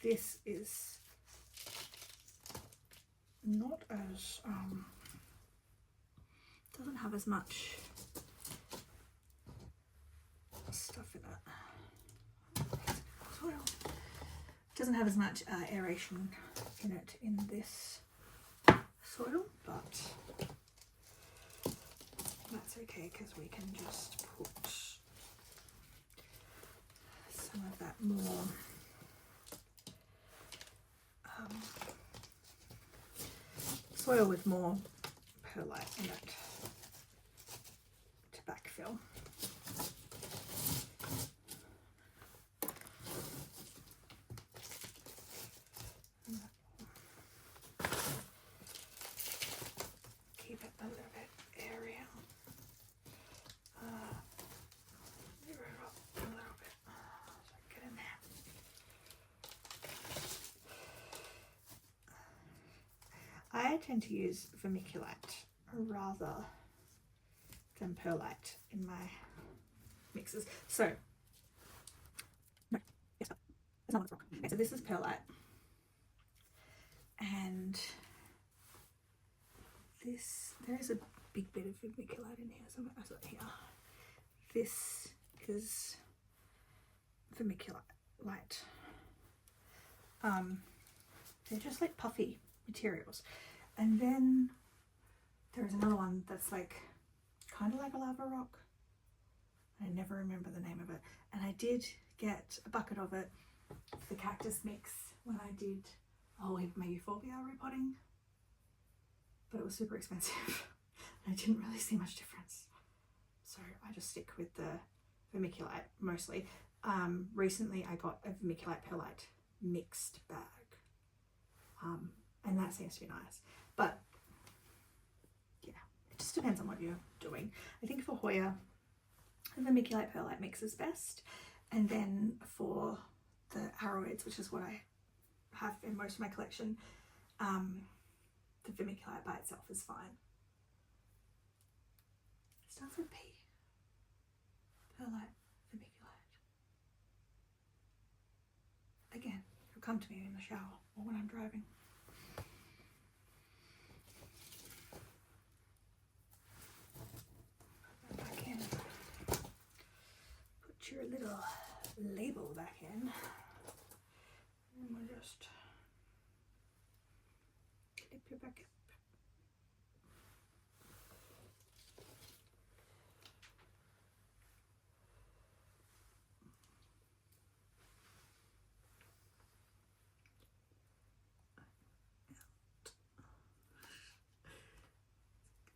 this is not as doesn't have as much stuff in it. Soil. Doesn't have as much aeration in it in this soil, but that's okay because we can just put some of that more soil with more perlite in it to backfill. Keep it a little bit area. Move it up a little bit so I get in there. I tend to use vermiculite rather than perlite in my mixes. So, no, yes, it's not what's wrong. Okay, so this is perlite, and this, there is a big bit of vermiculite in here somewhere. I saw it here. This is vermiculite. They're just like puffy materials. And then there's another one that's like kind of like a lava rock. I never remember the name of it. And I did get a bucket of it for the cactus mix when I did my euphorbia repotting, but it was super expensive. I didn't really see much difference, so I just stick with the vermiculite mostly. Recently I got a vermiculite perlite mixed bag, and that seems to be nice, but yeah, it just depends on what you're doing. I think for Hoya, the vermiculite perlite mix is best, And then for the arrowheads, which is what I have in most of my collection, the vermiculite by itself is fine. It starts with P. Perlite, vermiculite. Again, it'll come to me in the shower or when I'm driving. Put that back in. Put your little label back in. And we'll just clip you back up.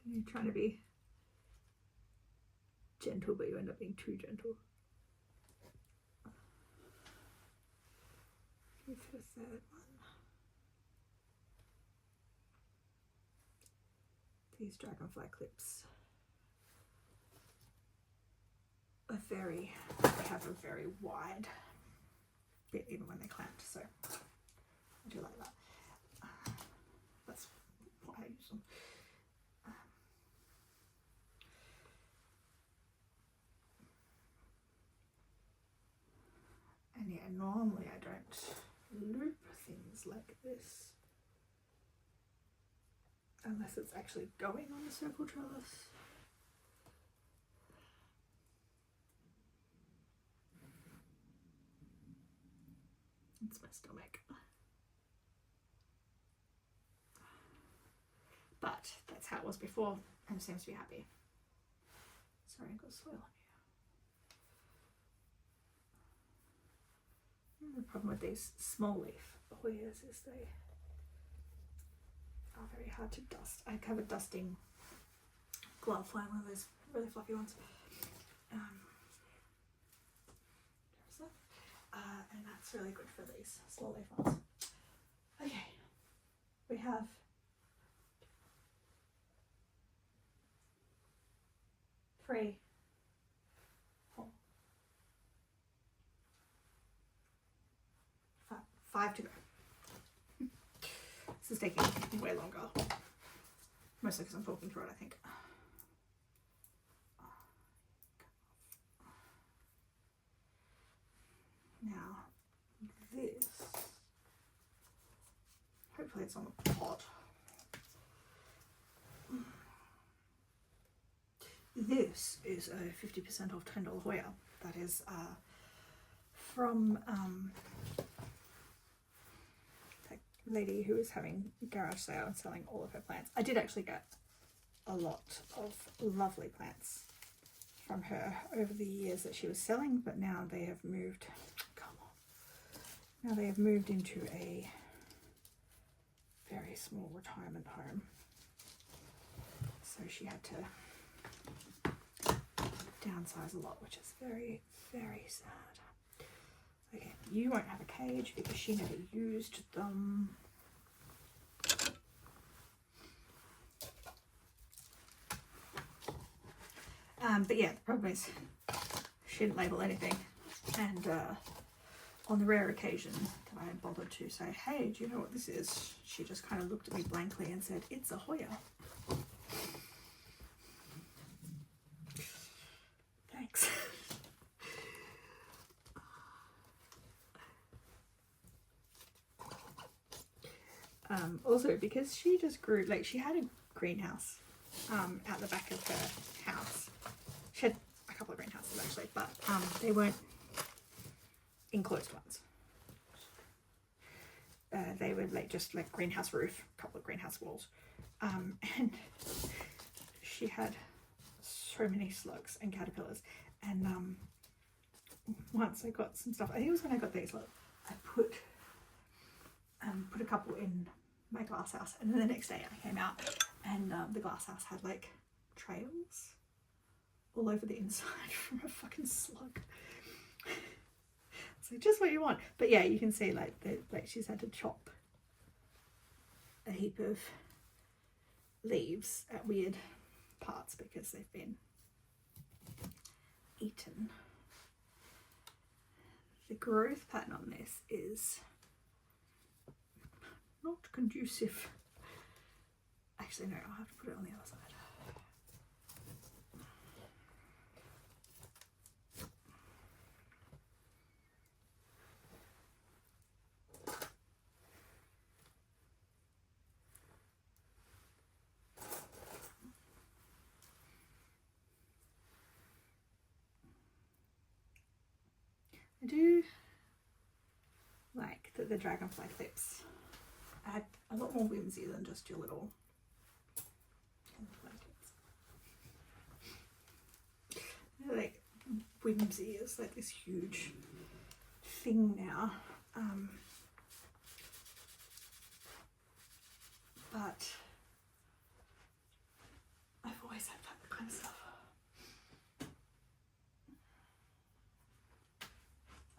You're trying to be gentle, but you end up being too gentle. Okay, for the third one. These dragonfly clips are they have a very wide bit even when they're clamped, so I do like that. That's why I use them. And yeah, normally I don't loop things like this unless it's actually going on the circle trellis. It's my stomach. But that's how it was before and seems to be happy. Sorry, I got soil on you. The problem with these small leaf Hoyas is they are very hard to dust. I have a dusting glove, one of those really fluffy ones. And that's really good for these small leaf ones. Okay, we have three, four, five to go. This is taking way longer, mostly because I'm talking through it, I think. Now, this, hopefully it's on the pot. This is a 50% off $10 Hoya. That is from that lady who is having a garage sale and selling all of her plants. I did actually get a lot of lovely plants from her over the years that she was selling, but now they have moved, now they have moved into a very small retirement home. So she had to downsize a lot, which is very, very sad. Okay, you won't have a cage because she never used them. But yeah, the problem is she didn't label anything, and on the rare occasion that I bothered to say, hey, do you know what this is? She just kind of looked at me blankly and said, it's a Hoya. Thanks. Also, because she just grew, like she had a greenhouse out the back of her house. She had a couple of greenhouses actually, but they weren't enclosed ones. They were like just like greenhouse roof, a couple of greenhouse walls, and she had so many slugs and caterpillars. And once I got some stuff, I think it was when I got these, look, I put a couple in my glass house, and then the next day I came out and the glass house had like trails all over the inside from a fucking slug. So just what you want. But yeah, you can see like she's had to chop a heap of leaves at weird parts because they've been eaten. the growth pattern on this is not conducive. Actually, no, I'll have to put it on the other side. I do like that the dragonfly clips add a lot more whimsy than just your little like whimsy is like this huge thing now, but I've always had that kind of stuff.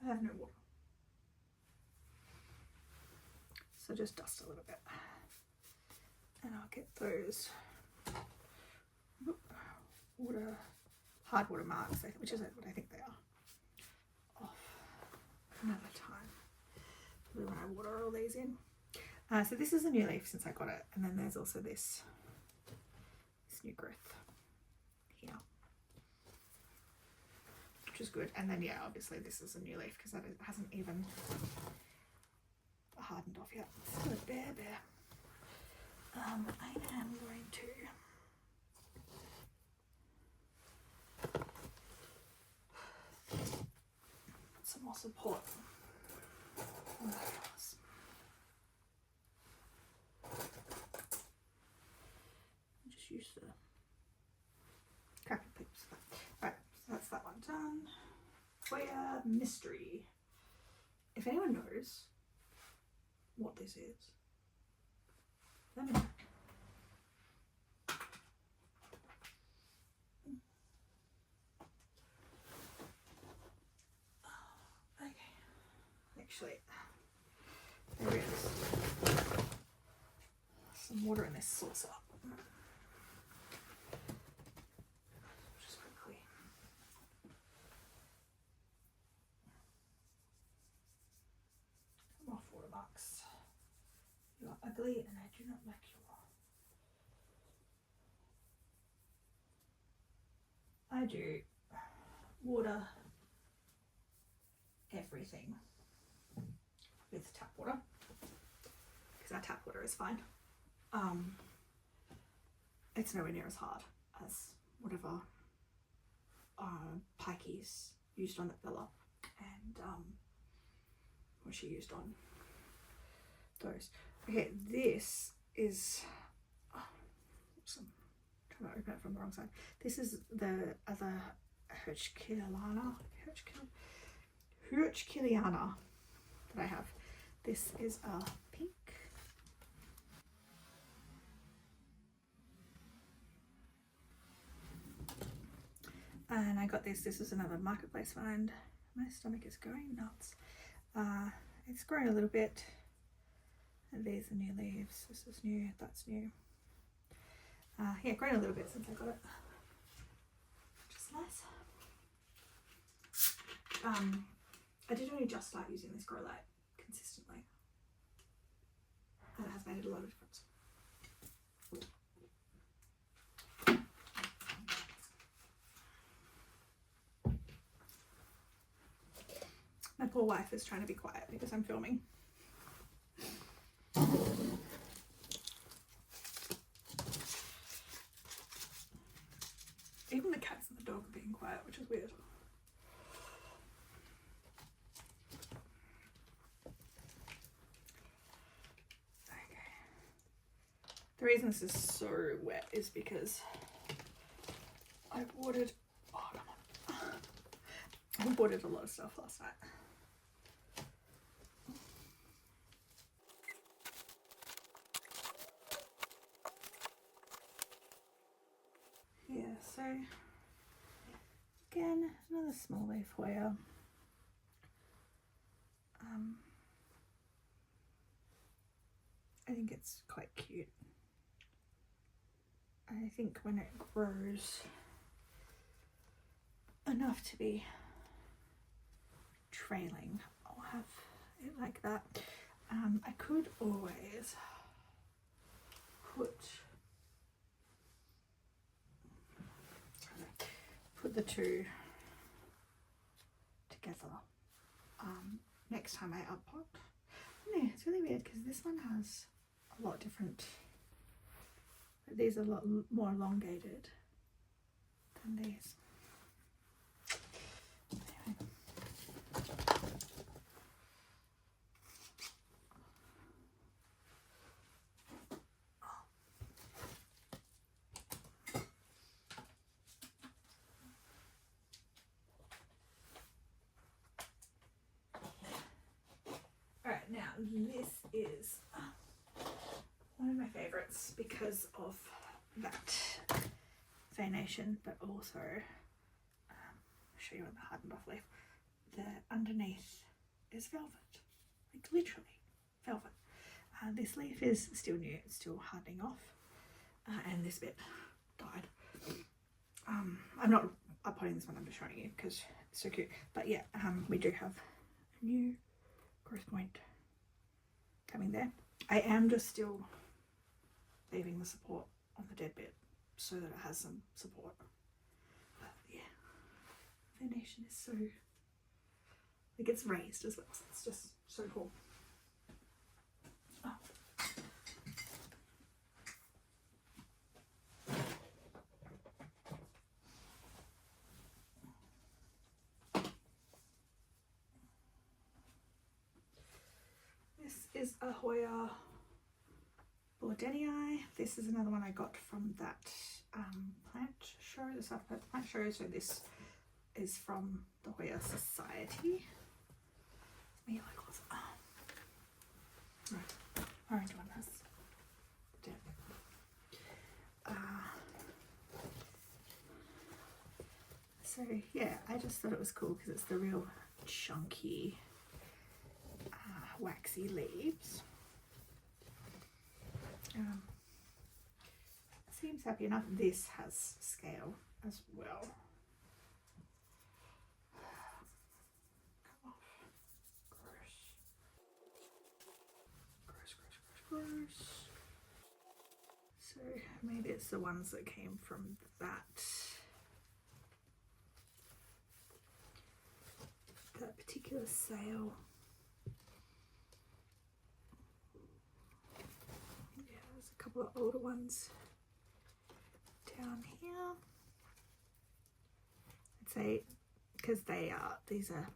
I have no water, so just dust a little bit, and I'll get those hard water marks, which is what I think they are, off another time when I water all these in. So this is a new leaf since I got it, and then there's also this new growth here, which is good. And then yeah, obviously this is a new leaf because that hasn't even hardened off yet. It's still a bare. I am going to some more support on that house. Just use the crappy clips. Right, so that's that one done. Hoya mystery. If anyone knows what this is, let me know. Actually, there is some water in this saucer. Just quickly. Come off, watermarks. You are ugly and I do not like you. I do water everything with tap water because our tap water is fine. It's nowhere near as hard as whatever Pikey's used on it, Bella, and what she used on those. Okay, this is oops, I'm trying to open it from the wrong side. This is the other Hirschkiliana that I have. This is a pink. And I got this. This is another marketplace find. My stomach is going nuts. It's growing a little bit. And these are new leaves. This is new. That's new. Yeah, grown a little bit since I got it. Which is nice. I did only just start using this grow light consistently, and it has made a lot of difference. My poor wife is trying to be quiet because I'm filming. Even the cats and the dog are being quiet, which is weird. The reason this is so wet is because I watered, oh come on, I watered a lot of stuff last night. Yeah, so again, another small leaf Hoya. I think it's quite cute. I think when it grows enough to be trailing, I'll have it like that. I could always put the two together next time I uppot. Yeah, it's really weird because this one has a lot different. These are a lot more elongated than these. Anyway. Alright, now this is one of my favourites because of that veination, but also show you on the hardened off leaf. The underneath is velvet, like literally velvet. This leaf is still new, it's still hardening off, and this bit died. I'm not uppotting this one, I'm just showing you because it's so cute. But yeah, we do have a new growth point coming there. I am just still leaving the support on the dead bit so that it has some support. But yeah, veination is so, like, it's raised as well, so it's just so cool. Oh. This is a Hoya Bordenii. This is another one I got from that plant show, the South Perth plant show. So this is from the Hoya Society. Me like what's right. Orange one has dead. So yeah, I just thought it was cool because it's the real chunky, waxy leaves. Seems happy enough. This has scale as well. Come off. Gross. So maybe it's the ones that came from that particular sale. Yeah, there's a couple of older ones down here. I'd say because these are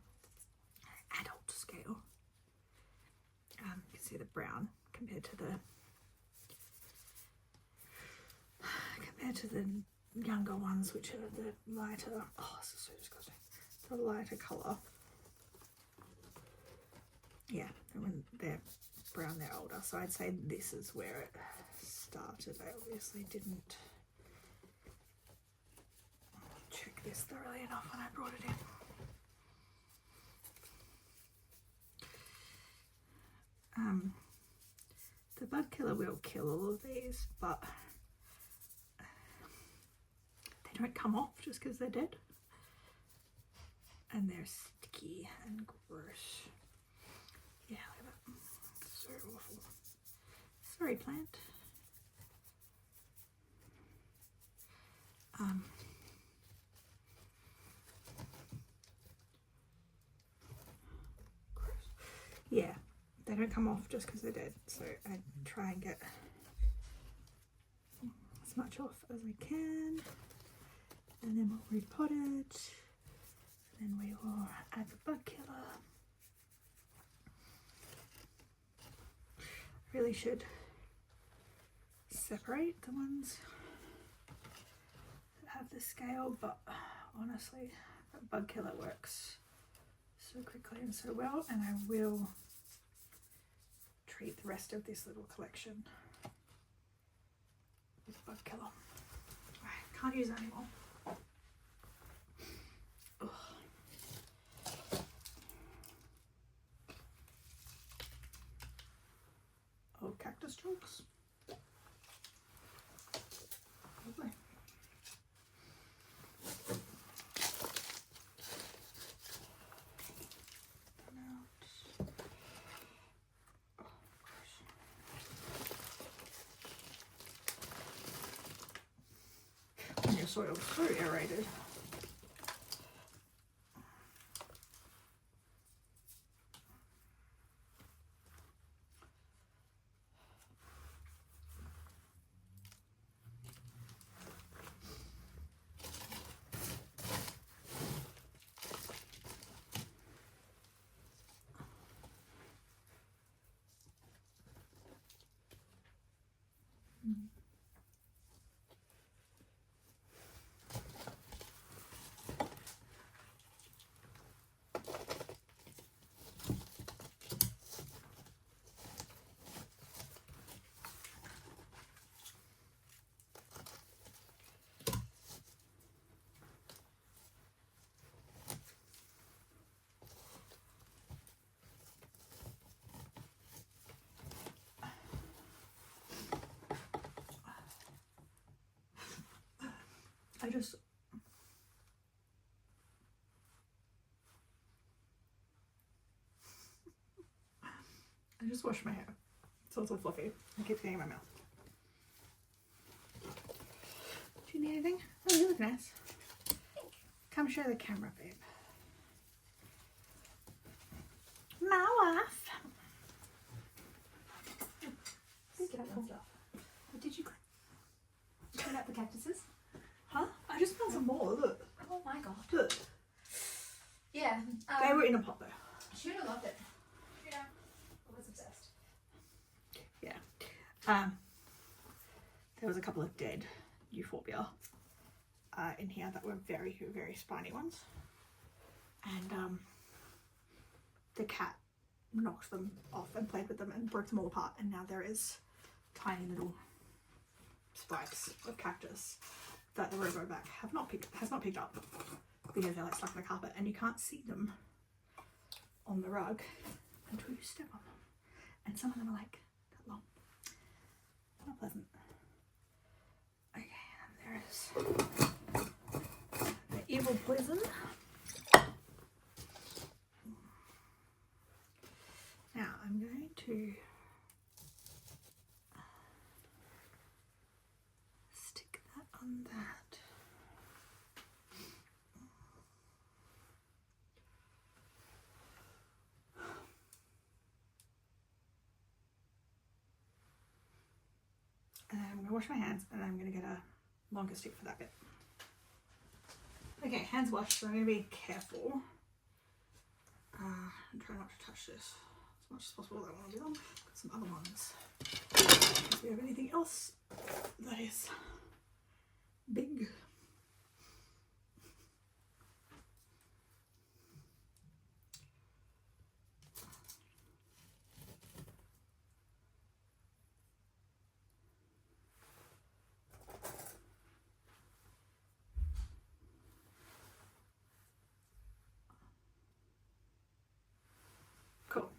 adult scale. You can see the brown compared to the younger ones, which are the lighter. Oh, this is so disgusting. The lighter colour. Yeah, and when they're brown, they're older. So I'd say this is where it started. I obviously didn't check this thoroughly enough when I brought it in. The bud killer will kill all of these, but they don't come off just because they're dead. And they're sticky and gross. Yeah, look at that. So awful. Sorry, plant. Gross. Yeah, they don't come off just because they're dead. So I try and get as much off as I can. And then we'll repot it. And then we will add the bud killer. Really should separate the ones that have the scale, but honestly, that bud killer works so quickly and so well, and I will treat the rest of this little collection with bud killer. I can't use it anymore. Ugh. Oh, cactus chunks. Lovely. soil so aerated. I just washed my hair, so it's all fluffy. It keeps getting in my mouth. Do you need anything? Oh, you look nice. Come show the camera, babe. My wife. Be careful. What did you clean up the cactuses? Huh? I just found some more. Look. Oh my god. Look. Yeah. They were in a pot though. Should have loved it. Yeah. I was obsessed. Yeah. There was a couple of dead euphorbia in here that were very, very spiny ones. And the cat knocked them off and played with them and broke them all apart, and now there is tiny little spikes of cactus that the robo-back has not picked up because they're like stuck in the carpet and you can't see them on the rug until you step on them. And some of them are like that long. Not pleasant. Okay, and there is the evil poison. Now I'm going to stick that on that. And I'm going to wash my hands and I'm going to get a longer stick for that bit. Okay, hands washed, so I'm going to be careful and try not to touch this as much as possible. I want to be on. Got some other ones. Do we have anything else that is big? Cool.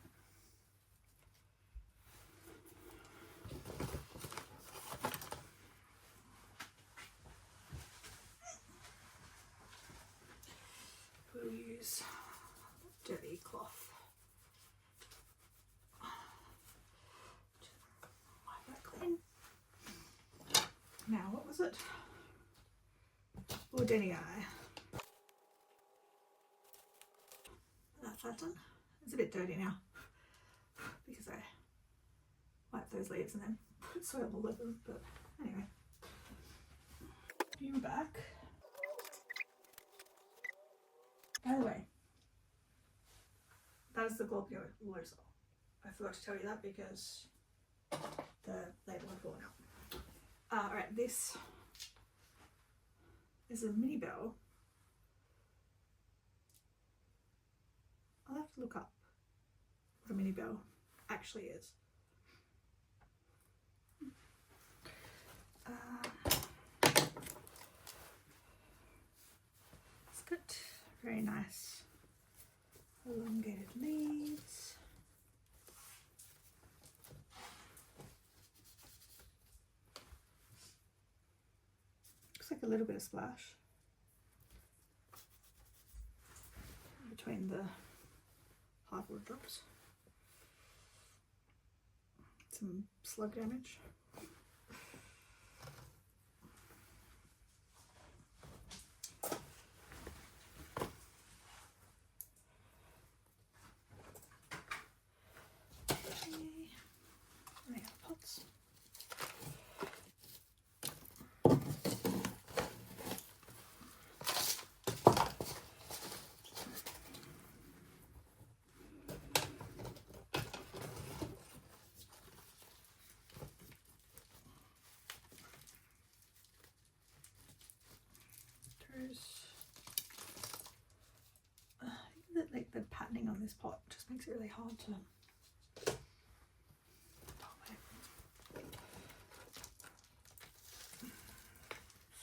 We'll use dirty cloth. Wipe that clean. Now, what was it? Ordinii. That's that done. It's a bit dirty now because I wiped those leaves and then put soil all over them, but anyway. You're back. By the way, that is the Globio Losel. I forgot to tell you that because the label had fallen out. Alright, this is a mini bell. I'll have to look up what a mini bell actually is. It's got very nice elongated leaves. Looks like a little bit of splash between the hardwood drops. Some slug damage. this pot just makes it really hard to top it.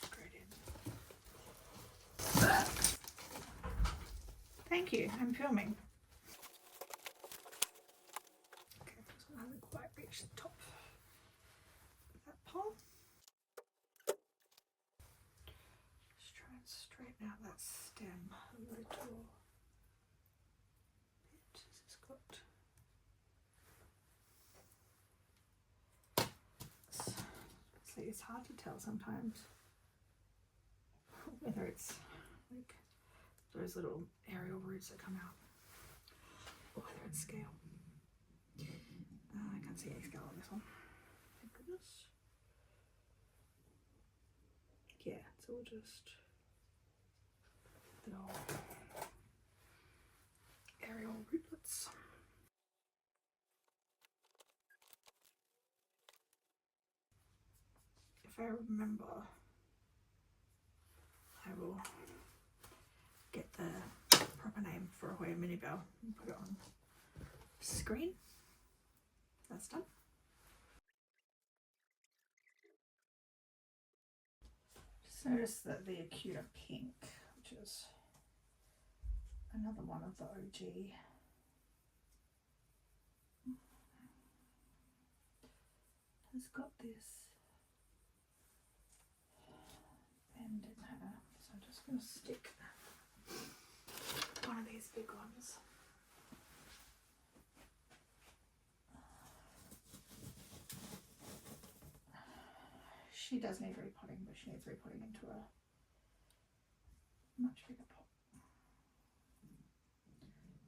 Straight in. Thank you, I'm filming. Okay, this one hasn't quite reached the top of that pole. Just try and straighten out that stem a little bit. It's got see, it's hard to tell sometimes whether it's like those little aerial roots that come out or whether it's scale. I can't see any scale on this one, thank goodness. Yeah, it's all just little aerial rootlets. If I remember, I will get the proper name for a Hoya mini bell and put it on screen. That's done. Just notice that the acuta pink, which is another one of the OG, has got this bend in her, so I'm just going to stick one of these big ones. She does need repotting, but she needs repotting into a much bigger pot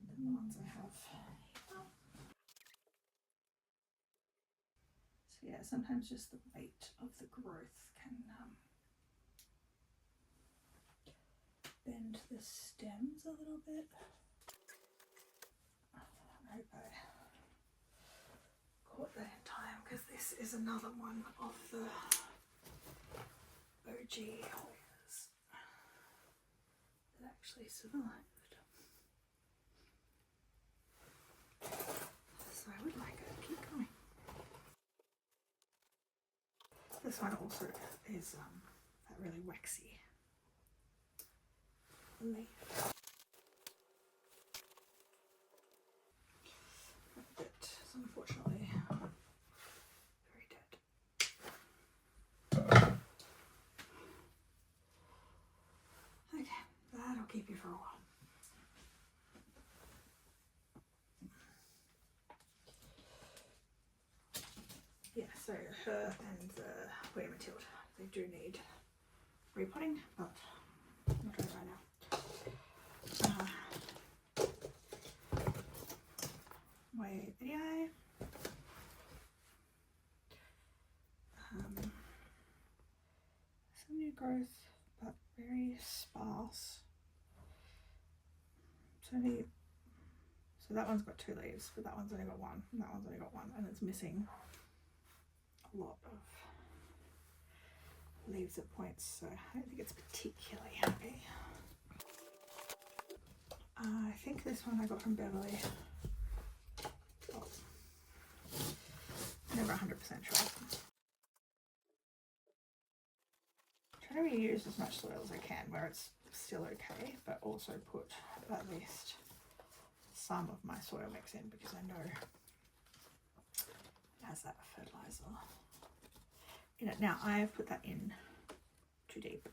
than the ones I have here. So yeah, sometimes just the weight of the growth can bend the stems a little bit. I hope I caught that in time, because this is another one of the OG Hoyas that actually survived. So I would like her to keep going. This one also is that really waxy leaf. That is unfortunately very dead. Okay, that'll keep you for a while. Yeah, so her and the Hoya Matilda, they do need repotting, but not right now. Hoya video. Some new growth, but very sparse. It's only, so that one's got 2 leaves, but that one's only got 1, and that one's only got 1, and it's missing a lot of leaves at points, so I don't think it's particularly happy. I think this one I got from Beverly. Oh, never 100% sure. Try to reuse as much soil as I can where it's still okay, but also put at least some of my soil mix in, because I know it has that fertilizer in it. Now I have put that in too deep,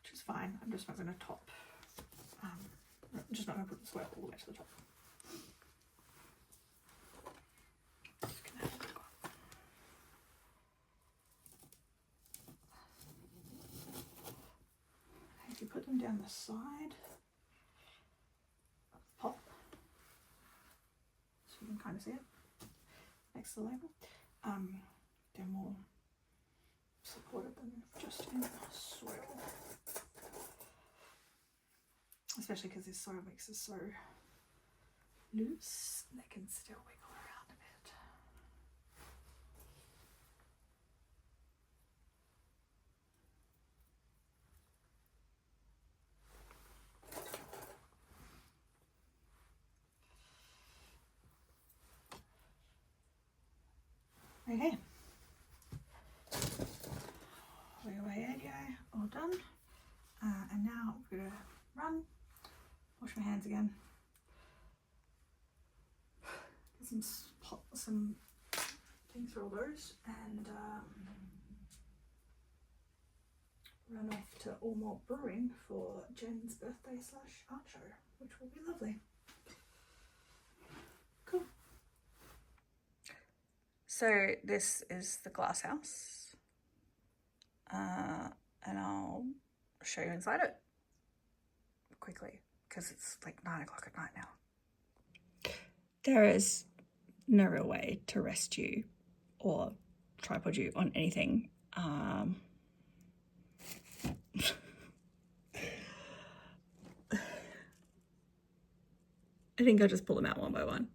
which is fine. I'm just not going to top, I'm just not going to put the soil all the way to the top. Just gonna have a look. If you put them down the side of the pot, so you can kind of see it next to the label, they're more supported than just in soil. Especially because this soil mix is so loose, they can still wiggle around a bit. Okay. Hoya, all done. And now we're gonna run, wash my hands again, get some things for all those, and run off to All Malt Brewing for Jen's birthday / art show, which will be lovely. Cool. So this is the glass house, and I'll show you inside it quickly because it's like 9 o'clock at night now. There is no real way to rest you or tripod you on anything. I think I'll just pull them out one by one.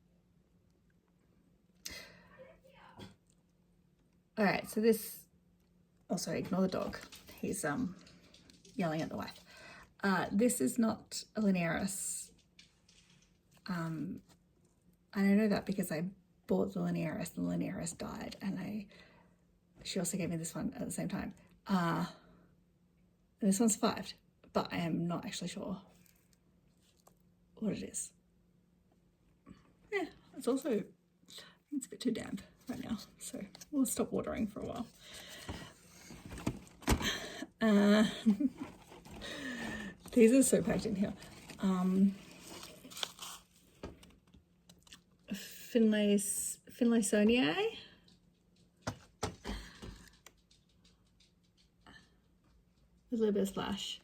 All right, so this, oh sorry, ignore the dog. He's yelling at the wife. This is not a Linearis. And I know that because I bought the Linearis and the Linearis died, and she also gave me this one at the same time. And this one survived, but I am not actually sure what it is. Yeah, it's also, it's a bit too damp right now, so we'll stop watering for a while. These are so packed in here. Finlaysoniae. A little bit of splash.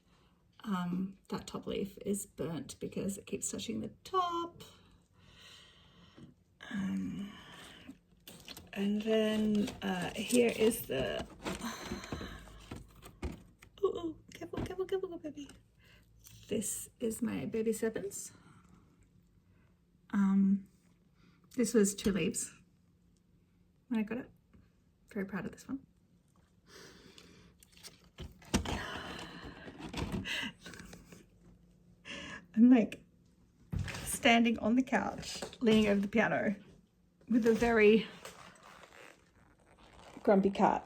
That top leaf is burnt because it keeps touching the top. And then here is the, oh, careful, baby. This is my baby serpents. This was 2 leaves when I got it. Very proud of this one. I'm like standing on the couch, leaning over the piano with a very grumpy cat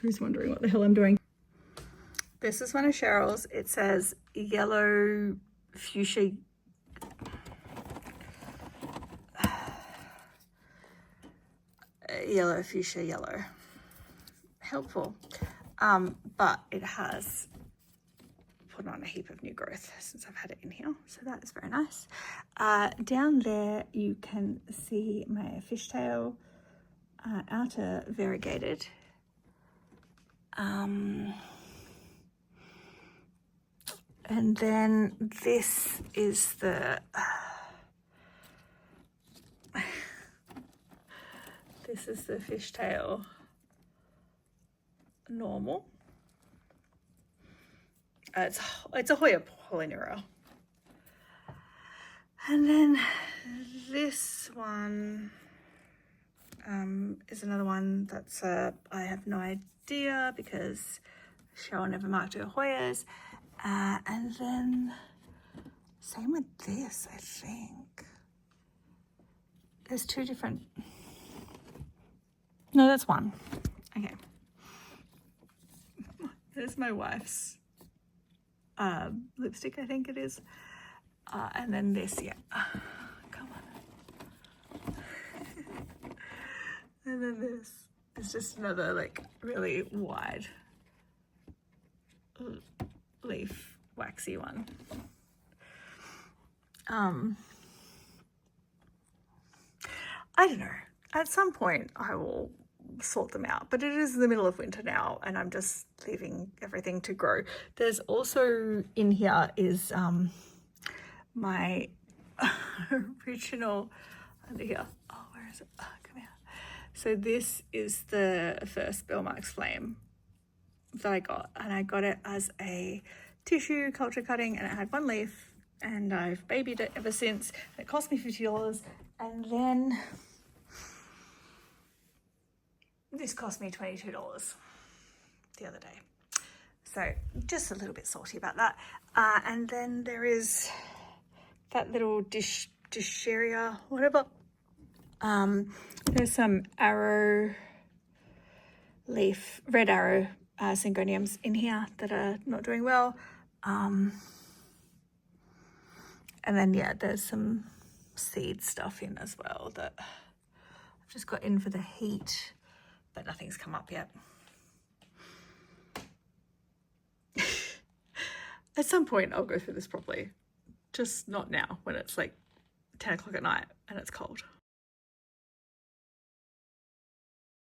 who's wondering what the hell I'm doing. This is one of Cheryl's. It says yellow fuchsia. Yellow fuchsia yellow. Helpful. But it has put on a heap of new growth since I've had it in here, so that is very nice. Down there you can see my fishtail outer variegated. And then this is the fishtail normal. It's a Hoya polyneural. And then this one is another one that's I have no idea because Cheryl never marked her Hoyas. And then same with this, I think. There's 2 different. No, that's one. Okay. There's my wife's lipstick, I think it is. And then this, yeah. Come on. And then this is just another like really wide leaf waxy one. I don't know. At some point I will sort them out, but it is the middle of winter now and I'm just leaving everything to grow. There's also in here is my original under here. Oh, where is it? Oh, come here. So this is the first Bellmarks Flame that I got, and I got it as a tissue culture cutting, and it had 1 leaf, and I've babied it ever since. It cost me $50, and then this cost me $22 the other day. So just a little bit salty about that. And then there is that little Disheria, whatever. There's some arrow leaf, red arrow syngoniums in here that are not doing well. And then, yeah, there's some seed stuff in as well that I've just got in for the heat, but nothing's come up yet. At some point I'll go through this properly, just not now when it's like 10 o'clock at night and it's cold.